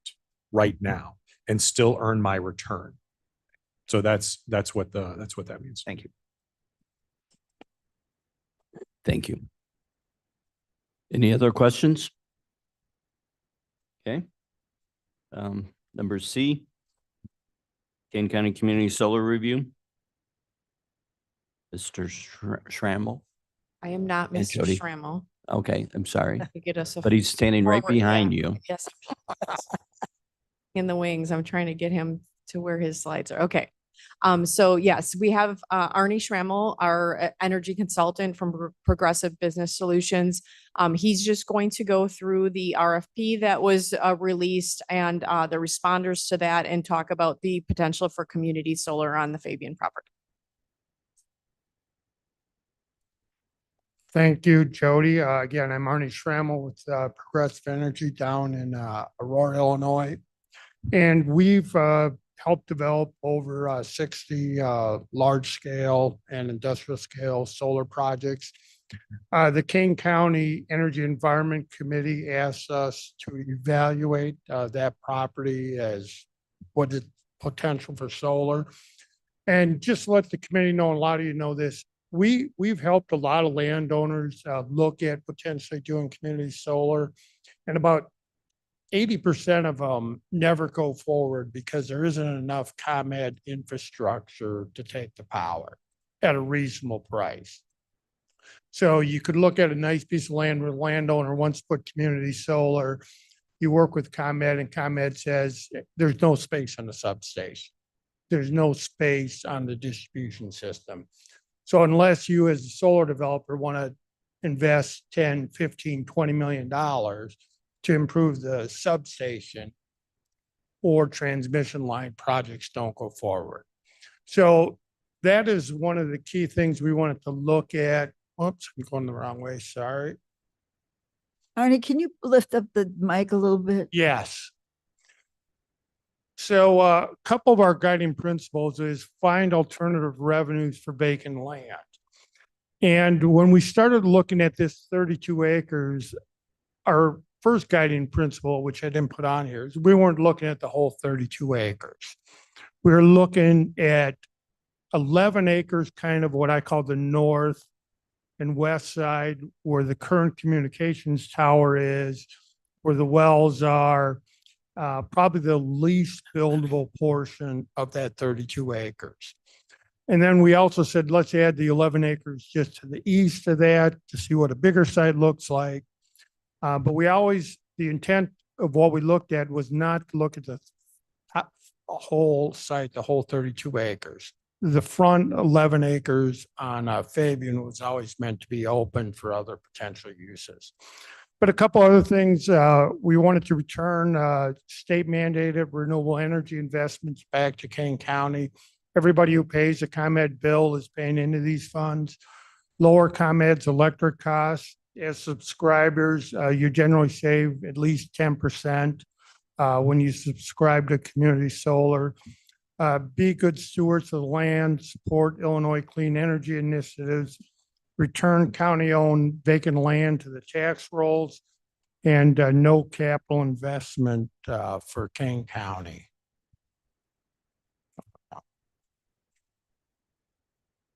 right now and still earn my return. So that's what that means. Thank you. Thank you. Any other questions? Okay. Number C, Kane County Community Solar Review. Mr. Schrammel. I am not And Mr. Jody. Schrammel. Okay, I'm sorry, To get us a but he's standing right forward, behind yeah. you. Yes. In the wings, I'm trying to get him to where his slides are. Okay. So yes, we have Arnie Schrammel, our energy consultant from Progressive Business Solutions. He's just going to go through the RFP that was released and the responders to that and talk about the potential for community solar on the Fabian property. Thank you, Jody. Again, I'm Arnie Schrammel with Progressive Energy down in Aurora, Illinois. And we've helped develop over 60 large scale and industrial scale solar projects. The King County Energy Environment Committee asked us to evaluate that property as what is potential for solar. And just let the committee know, and a lot of you know this, we've helped a lot of landowners look at potentially doing community solar, and about 80% of them never go forward because there isn't enough ComEd infrastructure to take the power at a reasonable price. So you could look at a nice piece of land where the landowner wants to put community solar. You work with ComEd and ComEd says there's no space on the substation. There's no space on the distribution system. So unless you as a solar developer want to invest 10, 15, $20 million to improve the substation or transmission line, projects don't go forward. So that is one of the key things we wanted to look at. Oops, I'm going the wrong way, sorry. Arnie, can you lift up the mic a little bit? Yes. So a couple of our guiding principles is find alternative revenues for vacant land. And when we started looking at this 32 acres, our first guiding principle, which I didn't put on here, is we weren't looking at the whole 32 acres. We were looking at 11 acres, kind of what I call the north and west side, where the current communications tower is, where the wells are, probably the least buildable portion of that 32 acres. And then we also said, let's add the 11 acres just to the east of that to see what a bigger site looks like. But we always, the intent of what we looked at was not to look at the whole site, the whole 32 acres. The front 11 acres on Fabian was always meant to be open for other potential uses. But a couple other things, we wanted to return state mandated renewable energy investments back to Kane County. Everybody who pays a ComEd bill is paying into these funds. Lower ComEd's electric costs. As subscribers, you generally save at least 10% when you subscribe to community solar. Be good stewards of the land, support Illinois clean energy initiatives, return county-owned vacant land to the tax rolls, and no capital investment for Kane County.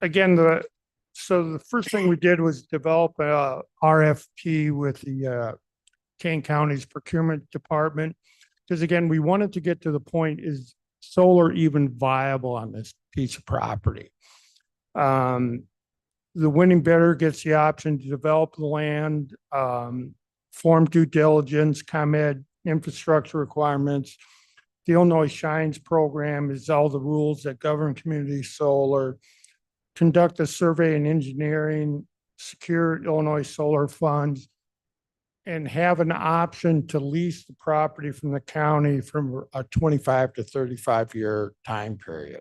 Again, so the first thing we did was develop a RFP with the Kane County's procurement department. Because again, we wanted to get to the point, is solar even viable on this piece of property? The winning bidder gets the option to develop the land, form due diligence, ComEd infrastructure requirements. The Illinois Shines program is all the rules that govern community solar. Conduct a survey and engineering, secure Illinois solar funds, and have an option to lease the property from the county from a 25 to 35-year time period.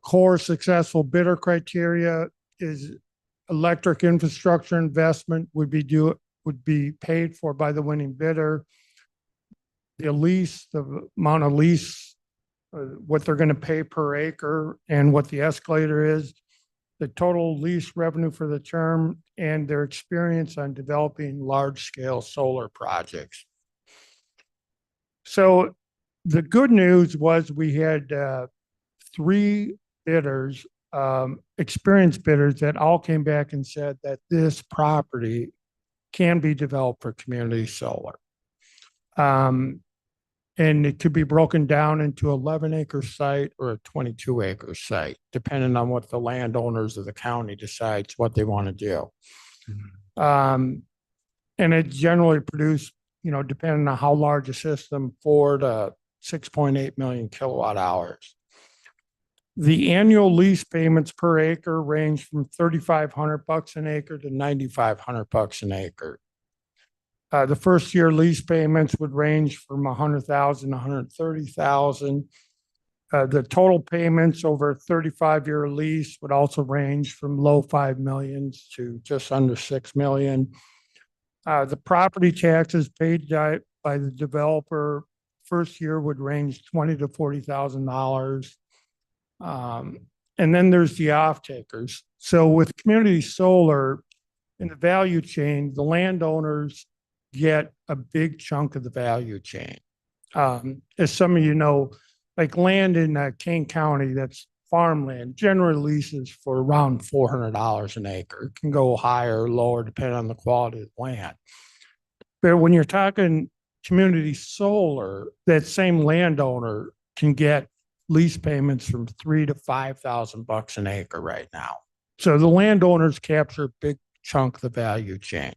Core successful bidder criteria is electric infrastructure investment would be paid for by the winning bidder. The lease, the amount of lease, what they're going to pay per acre and what the escalator is, the total lease revenue for the term, and their experience on developing large-scale solar projects. So the good news was we had 3 bidders, experienced bidders, that all came back and said that this property can be developed for community solar. And it could be broken down into 11-acre site or a 22-acre site, depending on what the landowners of the county decides what they want to do. And it generally produced, depending on how large a system, 4 to 6.8 million kilowatt hours. The annual lease payments per acre range from $3,500 an acre to $9,500 an acre. The first year lease payments would range from $100,000 to $130,000. The total payments over a 35-year lease would also range from low $5 million to just under $6 million. The property taxes paid by the developer first year would range $20,000 to $40,000. And then there's the off takers. So with community solar in the value chain, the landowners get a big chunk of the value chain. As some of you know, like land in Kane County, that's farmland, generally leases for around $400 an acre. It can go higher or lower depending on the quality of the land. But when you're talking community solar, that same landowner can get lease payments from $3,000 to $5,000 an acre right now. So the landowners capture a big chunk of the value chain.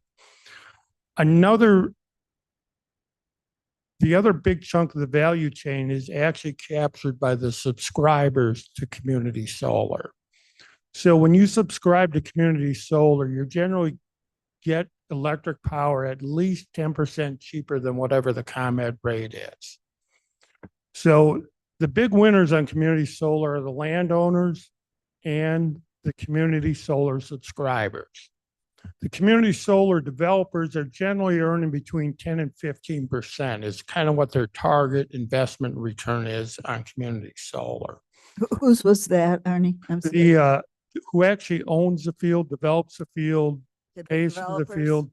The other big chunk of the value chain is actually captured by the subscribers to community solar. So when you subscribe to community solar, you generally get electric power at least 10% cheaper than whatever the ComEd rate is. So the big winners on community solar are the landowners and the community solar subscribers. The community solar developers are generally earning between 10 and 15% is kind of what their target investment return is on community solar. Whose was that, Arnie? I'm sorry. Who actually owns the field, develops the field, The pays for the developers? field,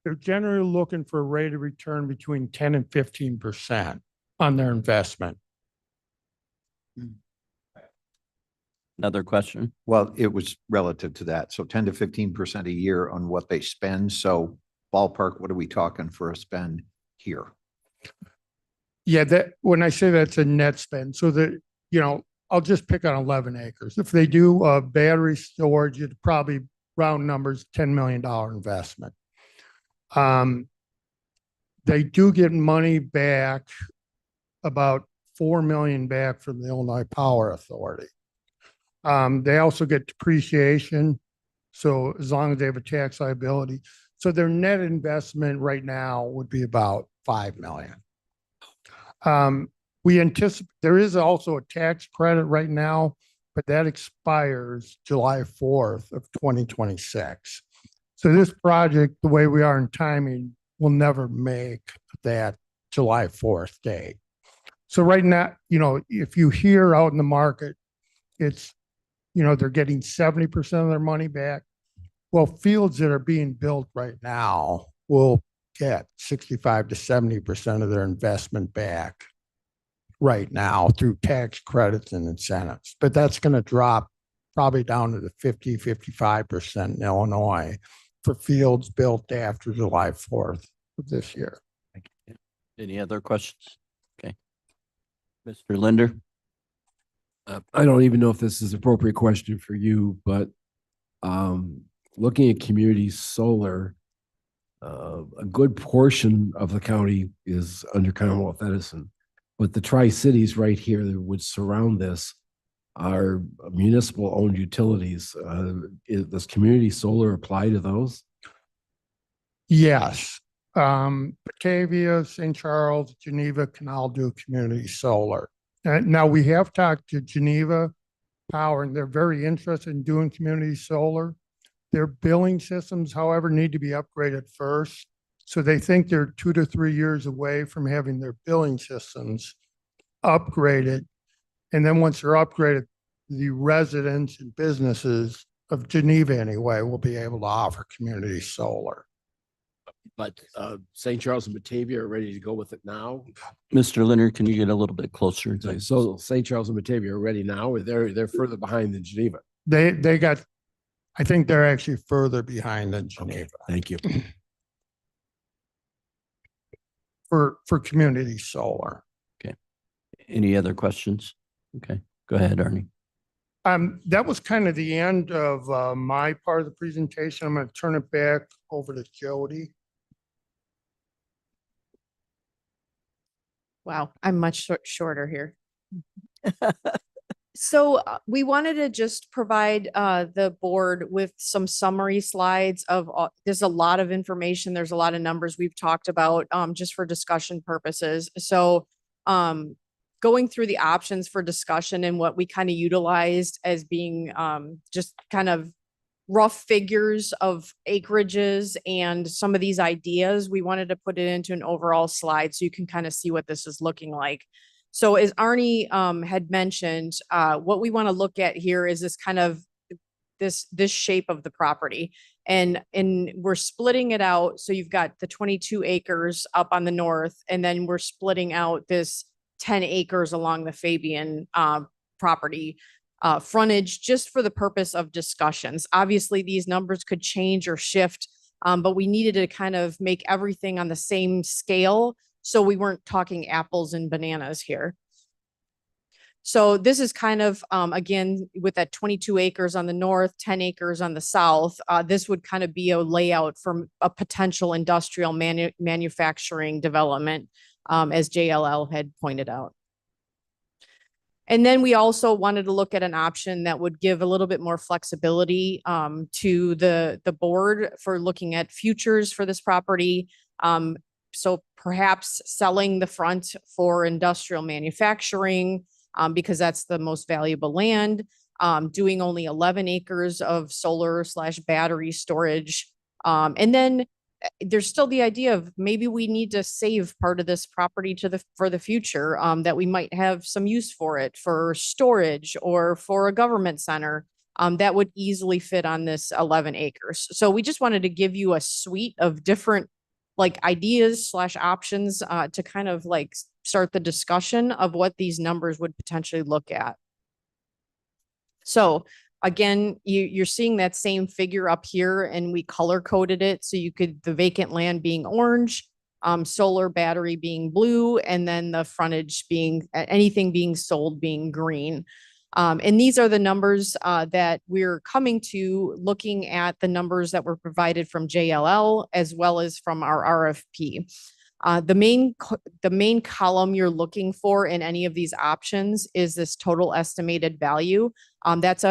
they're generally looking for a rate of return between 10 and 15% on their investment. Another question? Well, it was relative to that. So 10 to 15% a year on what they spend. So ballpark, what are we talking for a spend here? Yeah, that, when I say that's a net spend, so that, I'll just pick on 11 acres. If they do battery storage, it's probably round numbers, $10 million investment. They do get money back, about $4 million back from the Illinois Power Authority. They also get depreciation. So as long as they have a tax liability. So their net investment right now would be about $5 million. We anticipate there is also a tax credit right now, but that expires July 4th of 2026. So this project, the way we are in timing, will never make that July 4th date. So right now, if you hear out in the market, it's, they're getting 70% of their money back. Well, fields that are being built right now will get 65 to 70% of their investment back right now through tax credits and incentives. But that's going to drop probably down to the 50, 55% in Illinois for fields built after July 4th of this year. Any other questions? Okay. Mr. Linder? I don't even know if this is an appropriate question for you, but looking at community solar, a good portion of the county is under Commonwealth Edison, but the Tri-Cities right here that would surround this are municipal owned utilities. Does community solar apply to those? Yes. Batavia, St. Charles, Geneva can all do community solar. Now we have talked to Geneva Power and they're very interested in doing community solar. Their billing systems, however, need to be upgraded first. So they think they're 2 to 3 years away from having their billing systems upgraded. And then once they're upgraded, the residents and businesses of Geneva anyway will be able to offer community solar. But St. Charles and Batavia are ready to go with it now. Mr. Linder, can you get a little bit closer? So St. Charles and Batavia are ready now, or they're further behind than Geneva? I think they're actually further behind than Geneva. Thank you. For community solar. Okay. Any other questions? Okay, go ahead, Arnie. That was kind of the end of my part of the presentation. I'm going to turn it back over to Jody. Wow, I'm much shorter here. So we wanted to just provide the board with some summary slides of, there's a lot of information, there's a lot of numbers we've talked about just for discussion purposes. So going through the options for discussion and what we kind of utilized as being just kind of rough figures of acreages and some of these ideas, we wanted to put it into an overall slide so you can kind of see what this is looking like. So as Arnie had mentioned, what we want to look at here is this kind of this shape of the property. And we're splitting it out. So you've got the 22 acres up on the north, and then we're splitting out this 10 acres along the Fabian property frontage just for the purpose of discussions. Obviously, these numbers could change or shift, but we needed to kind of make everything on the same scale so we weren't talking apples and bananas here. So this is kind of, again, with that 22 acres on the north, 10 acres on the south, this would kind of be a layout for a potential industrial manufacturing development, as JLL had pointed out. And then we also wanted to look at an option that would give a little bit more flexibility to the board for looking at futures for this property. So perhaps selling the front for industrial manufacturing, because that's the most valuable land, doing only 11 acres of solar/battery storage. And then there's still the idea of maybe we need to save part of this property for the future, that we might have some use for it for storage or for a government center, that would easily fit on this 11 acres. So we just wanted to give you a suite of different like ideas/options to kind of like start the discussion of what these numbers would potentially look at. So again, you're seeing that same figure up here, and we color coded it. So you could, the vacant land being orange, solar battery being blue, and then the frontage being, anything being sold being green. And these are the numbers that we're coming to, looking at the numbers that were provided from JLL as well as from our RFP. The main column you're looking for in any of these options is this total estimated value. That's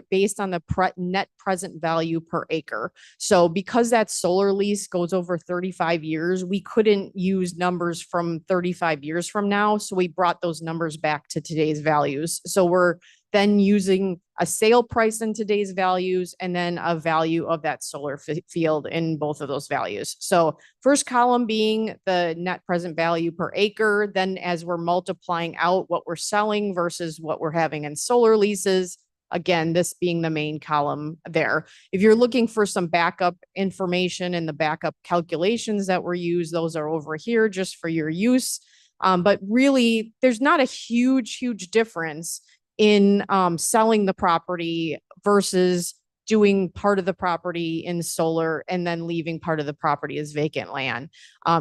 based on the net present value per acre. So because that solar lease goes over 35 years, we couldn't use numbers from 35 years from now. So we brought those numbers back to today's values. So we're then using a sale price in today's values and then a value of that solar field in both of those values. So first column being the net present value per acre. Then as we're multiplying out what we're selling versus what we're having in solar leases, again, this being the main column there. If you're looking for some backup information and the backup calculations that were used, those are over here just for your use. But really, there's not a huge difference in selling the property versus doing part of the property in solar and then leaving part of the property as vacant land.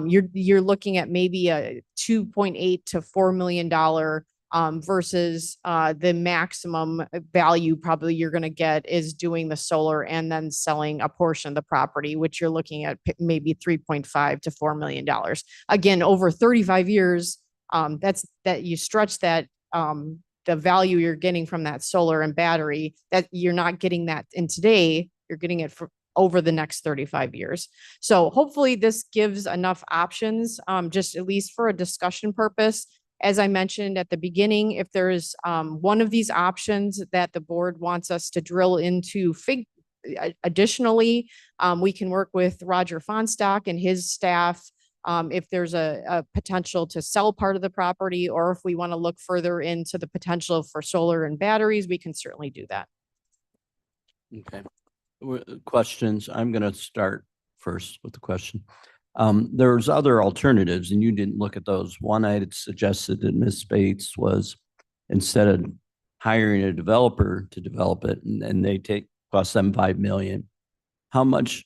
You're looking at maybe a $2.8 to $4 million versus the maximum value probably you're going to get is doing the solar and then selling a portion of the property, which you're looking at maybe $3.5 to $4 million. Again, over 35 years, that you stretch that the value you're getting from that solar and battery, that you're not getting that in today, you're getting it for over the next 35 years. So hopefully this gives enough options, just at least for a discussion purpose. As I mentioned at the beginning, if there is one of these options that the board wants us to drill into additionally, we can work with Roger Fonstock and his staff. If there's a potential to sell part of the property, or if we want to look further into the potential for solar and batteries, we can certainly do that. Okay. Questions? I'm going to start first with the question. There's other alternatives and you didn't look at those. One I had suggested to Ms. Bates was instead of hiring a developer to develop it and they cost them $5 million, how much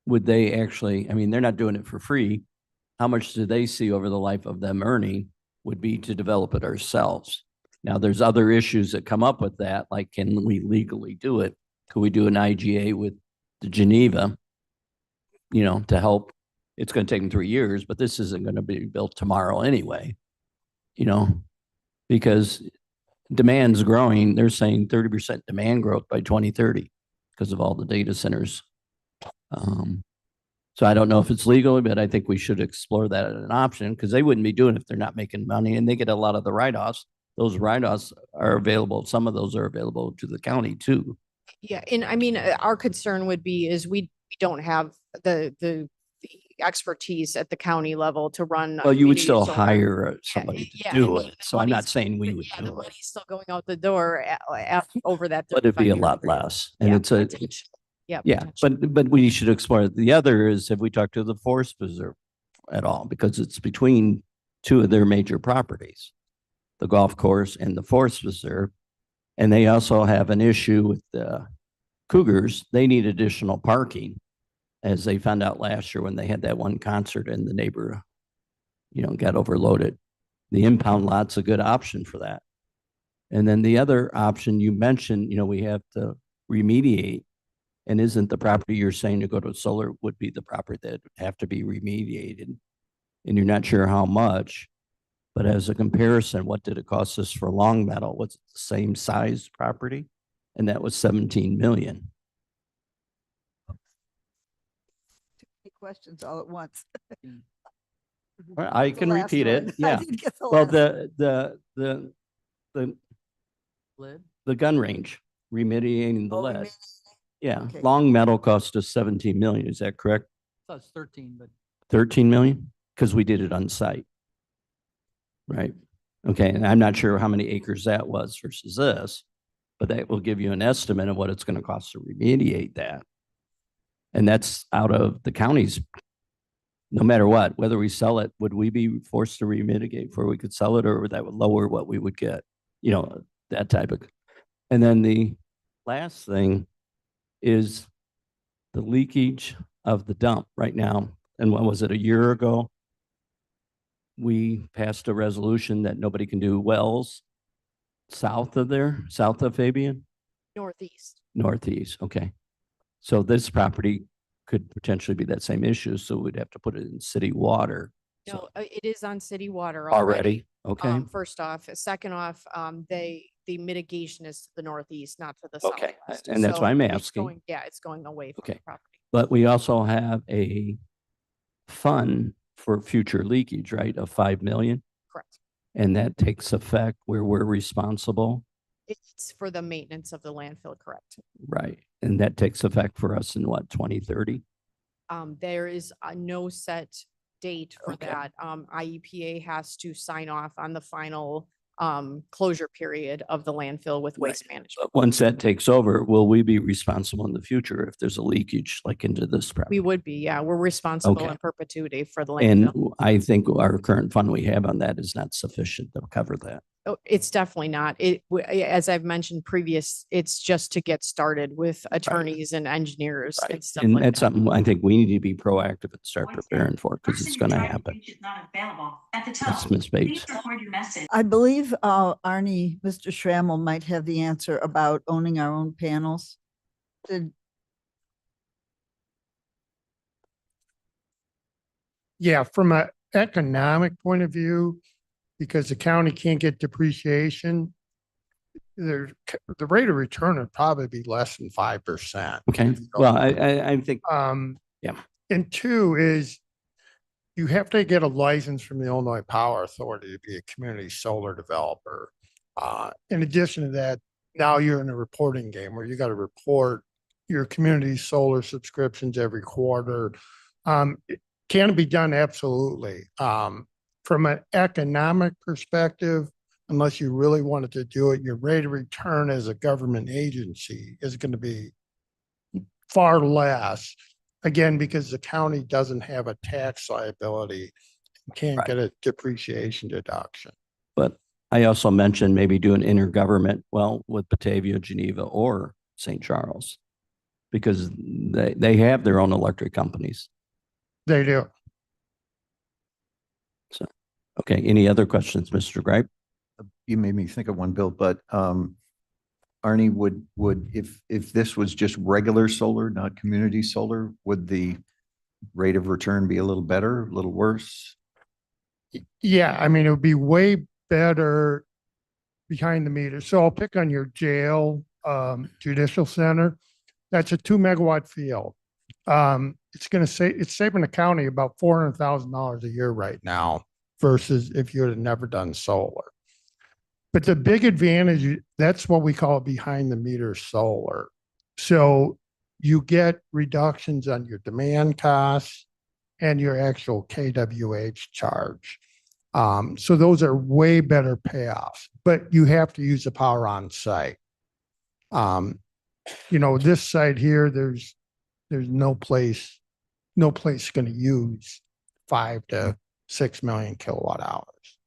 would they actually, I mean, they're not doing it for free. How much do they see over the life of them earning would be to develop it ourselves? Now, there's other issues that come up with that, like can we legally do it? Could we do an IGA with the Geneva, to help? It's going to take them 3 years, but this isn't going to be built tomorrow anyway, because demand's growing. They're saying 30% demand growth by 2030 because of all the data centers. So I don't know if it's legal, but I think we should explore that as an option because they wouldn't be doing it if they're not making money and they get a lot of the write-offs. Those write-offs are available. Some of those are available to the county too. Yeah, and I mean, our concern would be is we don't have the expertise at the county level to run. Well, you would community still solar. hire somebody to Yeah, I do mean, it. the So I'm not money's- saying we would Yeah, the do it, money's still going out the door over that. but it'd be a 35-year lot period. less. And Yeah, it's a, potentially. Yeah. yeah, potentially. but we should explore it. The other is, have we talked to the Forest Preserve at all? Because it's between two of their major properties, the golf course and the Forest Preserve. And they also have an issue with the Cougars. They need additional parking, as they found out last year when they had that one concert and the neighbor, got overloaded. The impound lot's a good option for that. And then the other option you mentioned, we have to remediate. And isn't the property you're saying to go to solar would be the property that would have to be remediated? And you're not sure how much, but as a comparison, what did it cost us for Long Meadow? What's the same size property? And that was 17 million. Questions all at once. Well, I The can last repeat one. it. I Yeah. didn't get the Well, last the gun range, remediating the Oh, lead. Yeah, Okay. Long Meadow cost us 17 million. Is that correct? That's 13, but 13 million? Because we did it on site. Right. Okay. And I'm not sure how many acres that was versus this, but that will give you an estimate of what it's going to cost to remediate that. And that's out of the county's, no matter what, whether we sell it, would we be forced to remitigate before we could sell it, or that would lower what we would get? That type of. And then the last thing is the leakage of the dump right now. And when was it, a year ago? We passed a resolution that nobody can do wells south of Fabian? Northeast, okay. So this property could potentially be that same issue, so we'd have to put it in city water. No, it is on city water Already, okay, First off, second off, the mitigation is to the northeast, not to the okay, southwest. and that's why I'm it's asking. going- Yeah, it's going away from the Okay. property. But we also have a fund for future leakage, right, of 5 million? Correct. And that takes effect where we're responsible, It's for the maintenance of the landfill, correct? right? And that takes effect for us in what, 2030? There is no set date for Okay. that. IEPA has to sign off on the final closure period of the landfill with waste management. But once that takes over, will we be responsible in the future if there's a leakage like into this property? We would be, yeah, we're responsible Okay. in perpetuity for the And landfill. I think our current fund we have on that is not sufficient to cover that. Oh, it's definitely not. As I've mentioned previous, it's just to get started with attorneys and engineers and stuff And like that's that. something I think we need to be proactive and start preparing for, because it's going to happen. That's Ms. Bates. I believe Arnie, Mr. Schrammel might have the answer about owning our own panels. Yeah, from an economic point of view, because the county can't get depreciation, the rate of return would probably be less than 5%. Okay, well, I think, yeah. And two is you have to get a license from the Illinois Power Authority to be a community solar developer. In addition to that, now you're in a reporting game where you got to report your community solar subscriptions every quarter. Can it be done? Absolutely. From an economic perspective, unless you really wanted to do it, your rate of return as a government agency is going to be far less. Again, because the county doesn't have a tax liability, can't get a depreciation deduction. But I also mentioned maybe do an intergovernment, well, with Batavia, Geneva, or St. Charles, because they have their own electric companies. They do. So, okay, any other questions, Mr. Gripe? You made me think of one, Bill, but Arnie, would if this was just regular solar, not community solar, would the rate of return be a little better, a little worse? Yeah, I mean, it would be way better behind the meter. So I'll pick on your jail judicial center. That's a 2 megawatt field. It's saving the county about $400,000 a year right now versus if you had never done solar. But the big advantage, that's what we call behind the meter solar. So you get reductions on your demand costs and your actual KWH charge. So those are way better payoffs, but you have to use the power on site. This site here, there's no place going to use 5 to 6 million kilowatt hours.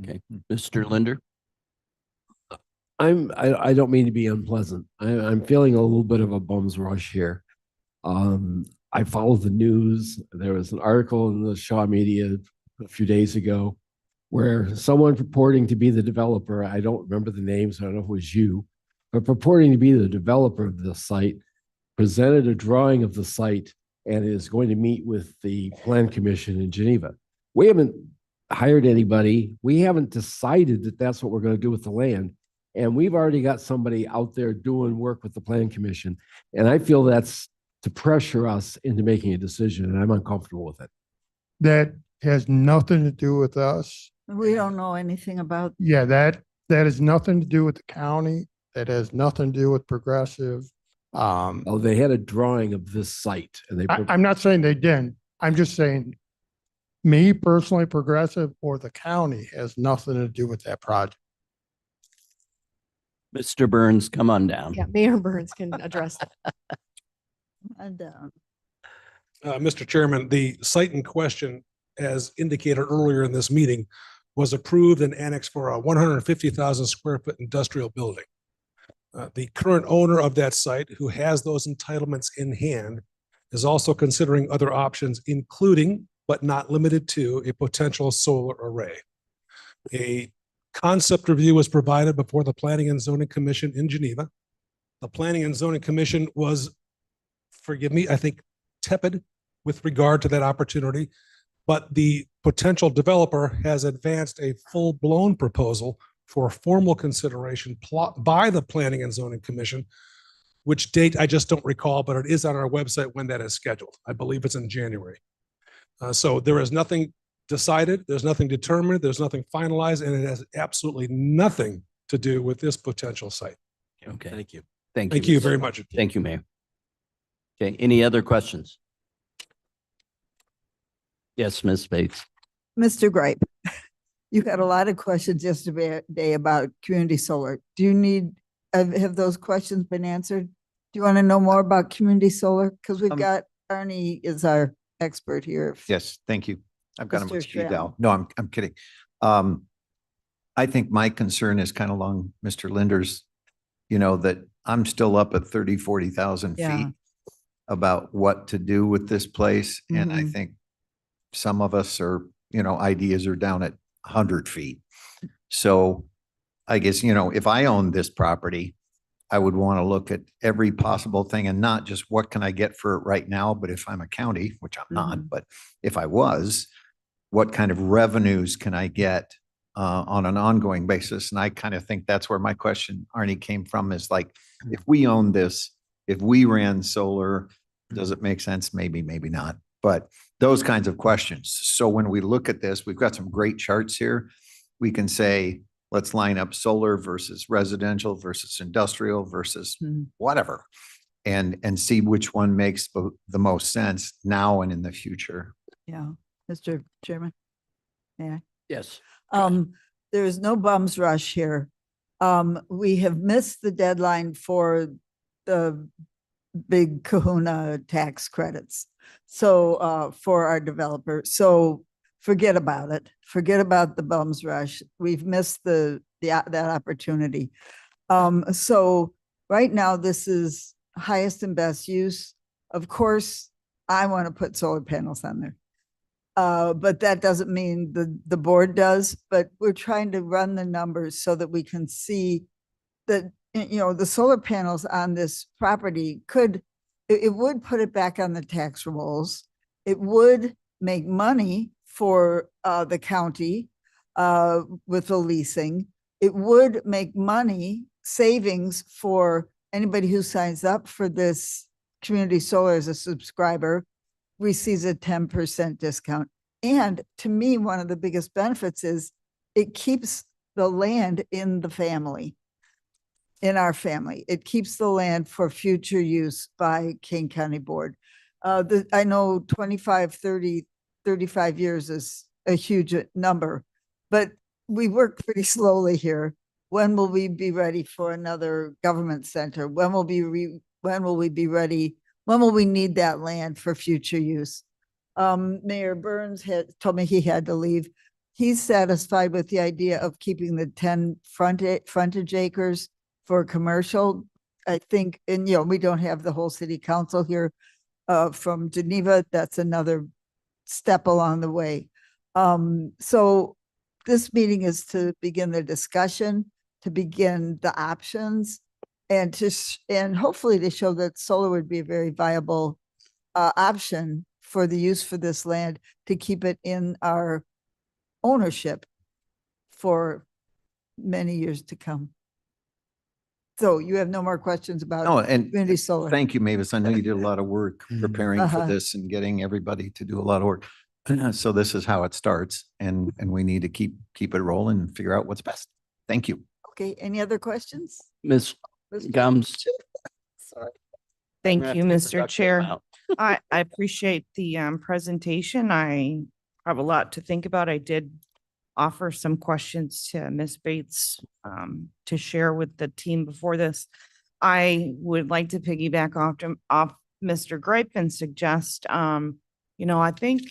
Okay, Mr. Linder? I don't mean to be unpleasant. I'm feeling a little bit of a bum's rush here. I followed the news. There was an article in the Shaw Media a few days ago where someone purporting to be the developer, I don't remember the names, I don't know if it was you, but purporting to be the developer of the site, presented a drawing of the site and is going to meet with the Plan Commission in Geneva. We haven't hired anybody. We haven't decided that that's what we're going to do with the land. And we've already got somebody out there doing work with the Plan Commission. And I feel that's to pressure us into making a decision, and I'm uncomfortable with it. That has nothing to do with us. We don't know anything about. Yeah, that has nothing to do with the county. That has nothing to do with Progressive. Oh, they had a drawing of this site and they. I'm not saying they didn't. I'm just saying me personally, Progressive or the county has nothing to do with that project. Mr. Burns, come on down. Yeah, Mayor Burns can address that. And, Mr. Chairman, the site in question, as indicated earlier in this meeting, was approved and annexed for a 150,000 square foot industrial building. The current owner of that site, who has those entitlements in hand, is also considering other options, including, but not limited to, a potential solar array. A concept review was provided before the Planning and Zoning Commission in Geneva. The Planning and Zoning Commission was, forgive me, I think tepid with regard to that opportunity, but the potential developer has advanced a full-blown proposal for formal consideration by the Planning and Zoning Commission, which date I just don't recall, but it is on our website when that is scheduled. I believe it's in January. So there is nothing decided, there's nothing determined, there's nothing finalized, and it has absolutely nothing to do with this potential site. Okay. Thank you. Thank you very much. Thank you, Mayor. Okay, any other questions? Yes, Ms. Bates. Mr. Gripe, you had a lot of questions yesterday about community solar. Do you need, have those questions been answered? Do you want to know more about community solar? Because we've got Arnie is our expert here. Yes, thank you. I've got him Mr. with speed Schramm. dial. No, I'm kidding. I think my concern is kind of along Mr. Linder's, that I'm still up at 30, 40,000 Yeah. feet about what to do with this place. And I Mhm. think some of us are, ideas are down at 100 feet. So I guess, if I owned this property, I would want to look at every possible thing and not just what can I get for it right now, but if I'm a county, which I'm not, but if I was, what kind of revenues can I get on an ongoing basis? And I kind of think that's where my question, Arnie, came from, is like, if we own this, if we ran solar, does it make sense? Maybe, maybe not. But those kinds of questions. So when we look at this, we've got some great charts here. We can say, let's line up solar versus residential versus industrial versus whatever, and see which one makes the most sense now and in the future. Yeah, Mr. Chairman. Yeah. Yes. There is no bum's rush here. We have missed the deadline for the big kahuna tax credits. So, for our developer, so forget about it. Forget about the bum's rush. We've missed that opportunity. So right now this is highest and best use. Of course, I want to put solar panels on there. But that doesn't mean the board does, but we're trying to run the numbers so that we can see that, the solar panels on this property it would put it back on the tax rolls. It would make money for the county with the leasing. It would make money savings for anybody who signs up for this community solar as a subscriber receives a 10% discount. And to me, one of the biggest benefits is it keeps the land in the family. in our family. It keeps the land for future use by Kane County Board. I know 25, 30, 35 years is a huge number, but we work pretty slowly here. When will we be ready for another government center? When will we be ready? When will we need that land for future use? Mayor Burns had told me he had to leave. He's satisfied with the idea of keeping the 10 frontage acres for commercial. I think, and we don't have the whole city council here from Geneva. That's another step along the way. So this meeting is to begin the discussion, to begin the options, and and hopefully to show that solar would be a very viable option for the use for this land, to keep it in our ownership for many years to come. So you have no more questions about No, and community solar? thank you, Mavis. I know you did a lot of work preparing for Uh-huh. this and getting everybody to do a lot of work. So this is how it starts, and we need to keep it rolling and figure out what's best. Thank you. Okay, any other questions? Ms. Ms. Gums. Sorry. Thank We're you, gonna have to Mr. deduct Chair. them out. I appreciate the presentation. I have a lot to think about. I did offer some questions to Ms. Bates to share with the team before this. I would like to piggyback off Mr. Gripe and suggest, I think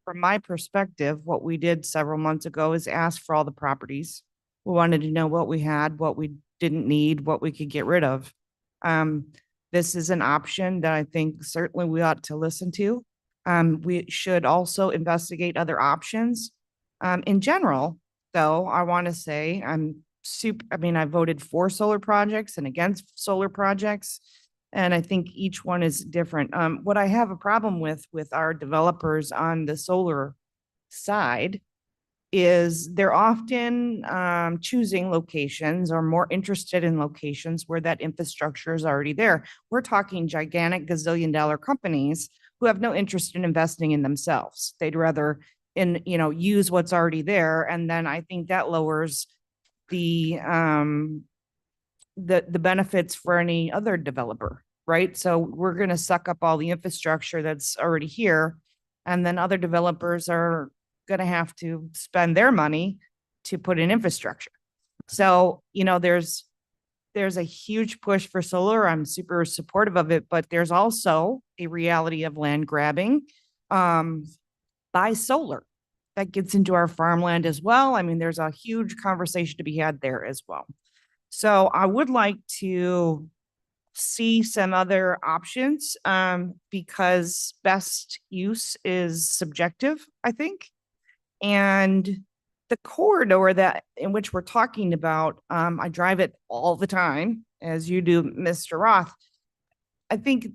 from my perspective, what we did several months ago is ask for all the properties. We wanted to know what we had, what we didn't need, what we could get rid of. This is an option that I think certainly we ought to listen to. We should also investigate other options. In general, though, I want to say I voted for solar projects and against solar projects, and I think each one is different. What I have a problem with our developers on the solar side is they're often choosing locations or more interested in locations where that infrastructure is already there. We're talking gigantic gazillion-dollar companies who have no interest in investing in themselves. They'd rather use what's already there. And then I think that lowers the benefits for any other developer, right? So we're going to suck up all the infrastructure that's already here. And then other developers are going to have to spend their money to put in infrastructure. So, there's a huge push for solar. I'm super supportive of it, but there's also a reality of land grabbing by solar that gets into our farmland as well. I mean, there's a huge conversation to be had there as well. So I would like to see some other options because best use is subjective, I think. And the corridor in which we're talking about, I drive it all the time, as you do, Mr. Roth. I think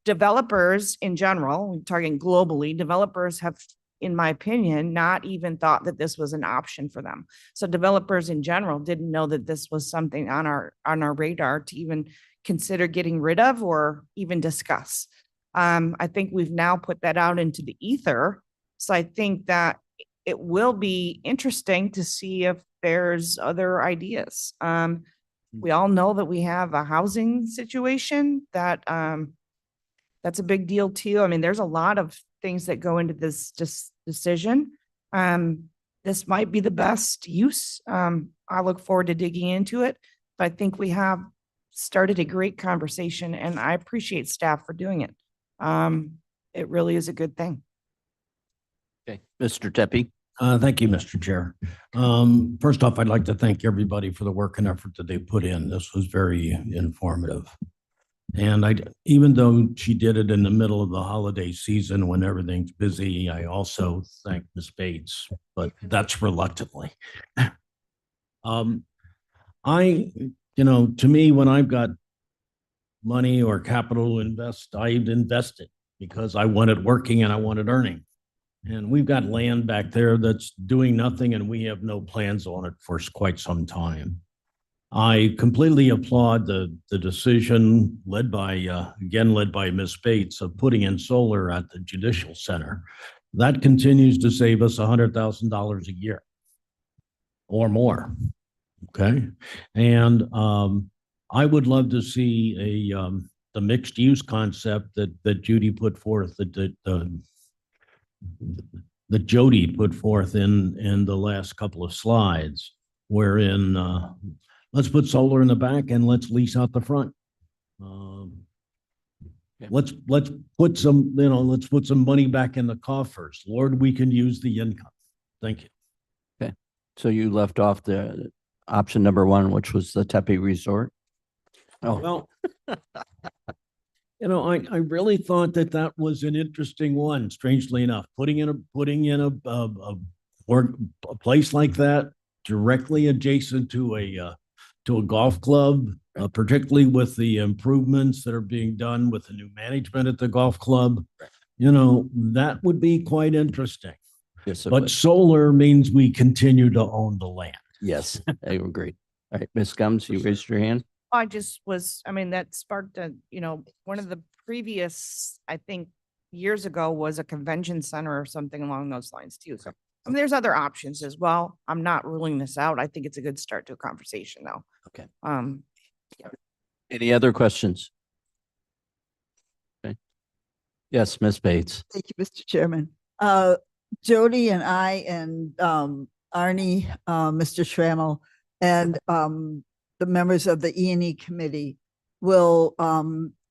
developers in general, we're talking globally, developers have, in my opinion, not even thought that this was an option for them. So developers in general didn't know that this was something on our radar to even consider getting rid of or even discuss. I think we've now put that out into the ether. So I think that it will be interesting to see if there's other ideas. We all know that we have a housing situation that that's a big deal too. I mean, there's a lot of things that go into this decision. This might be the best use. I look forward to digging into it, but I think we have started a great conversation and I appreciate staff for doing it. It really is a good thing. Okay, Mr. Tepe. Thank you, Mr. Chair. First off, I'd like to thank everybody for the work and effort that they put in. This was very informative. And even though she did it in the middle of the holiday season when everything's busy, I also thank Ms. Bates, but that's reluctantly. To me, when I've got money or capital to invest, I'd invest it because I want it working and I want it earning. And we've got land back there that's doing nothing and we have no plans on it for quite some time. I completely applaud the decision led by Ms. Bates of putting in solar at the Judicial Center. That continues to save us $100,000 a year or more. Okay, and I would love to see the mixed use concept that Judy put forth, that Jody put forth in the last couple of slides, wherein let's put solar in the back and let's lease out the front. Let's put some, let's put some money back in the coffers. Lord, we can use the income. Thank you. Okay, so you left off the option number one, which was the Tepe Resort. Oh, Well, I really thought that was an interesting one, strangely enough, putting in a place like that directly adjacent to a golf club, particularly with the improvements that are being done with the new management at the golf club. That would be quite interesting. yes, it But would. solar means we continue to own the land. Yes, I agree. All right, Ms. Gums, you raised your hand. I just was, I mean, that sparked one of the previous, I think, years ago was a convention center or something along those lines too. So, I mean, there's other options as well. I'm not ruling this out. I think it's a good start to a conversation though. Okay. Um, Any other questions? Okay. Yes, Ms. Bates. Thank you, Mr. Chairman. Jody and I and Arnie, Mr. Schrammel, and the members of the E&E committee will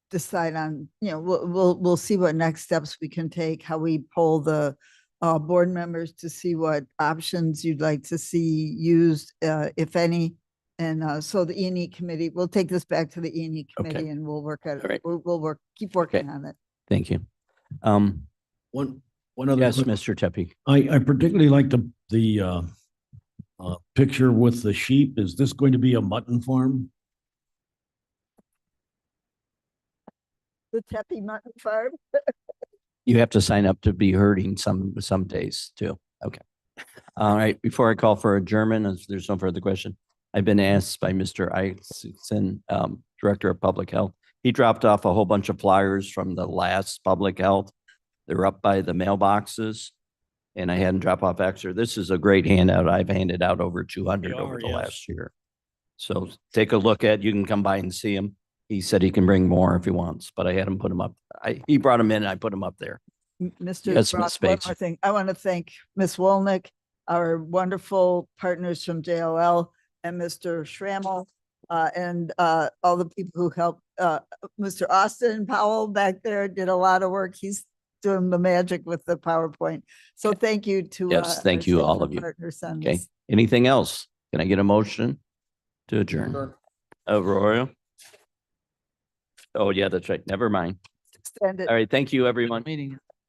decide on, we'll see what next steps we can take, how we poll the board members to see what options you'd like to see used, if any. And so the E&E committee, we'll take this back to the E&E committee and we'll work at All right. it. We'll keep working on it. Thank you. One other. Yes, quick- Mr. Tepe. I particularly like the picture with the sheep. Is this going to be a mutton farm? The Tepe Mutton Farm. You have to sign up to be herding some days too. Okay. All right, before I call for adjournment, if there's no further question, I've been asked by Mr. Isaacson, Director of Public Health. He dropped off a whole bunch of flyers from the last public health. They're up by the mailboxes. And I had him drop off extra. This is a great handout. I've handed out over 200 They over are, the yes. last year. So take a look at, you can come by and see him. He said he can bring more if he wants, but I had him put him up. He brought him in and I put him up there. Mr. Yes, Ms. Roth, one Bates. more thing. I want to thank Ms. Wolnick, our wonderful partners from JLL, and Mr. Schrammel, and all the people who helped. Mr. Austin Powell back there did a lot of work. He's doing the magic with the PowerPoint. So thank you to Yes, thank our you, staff all and of you. partners on Okay. this. Anything else? Can I get a motion to adjourn? Royal? Oh, yeah, that's right. Never mind. Extend it. All right. Thank you, everyone. Meeting.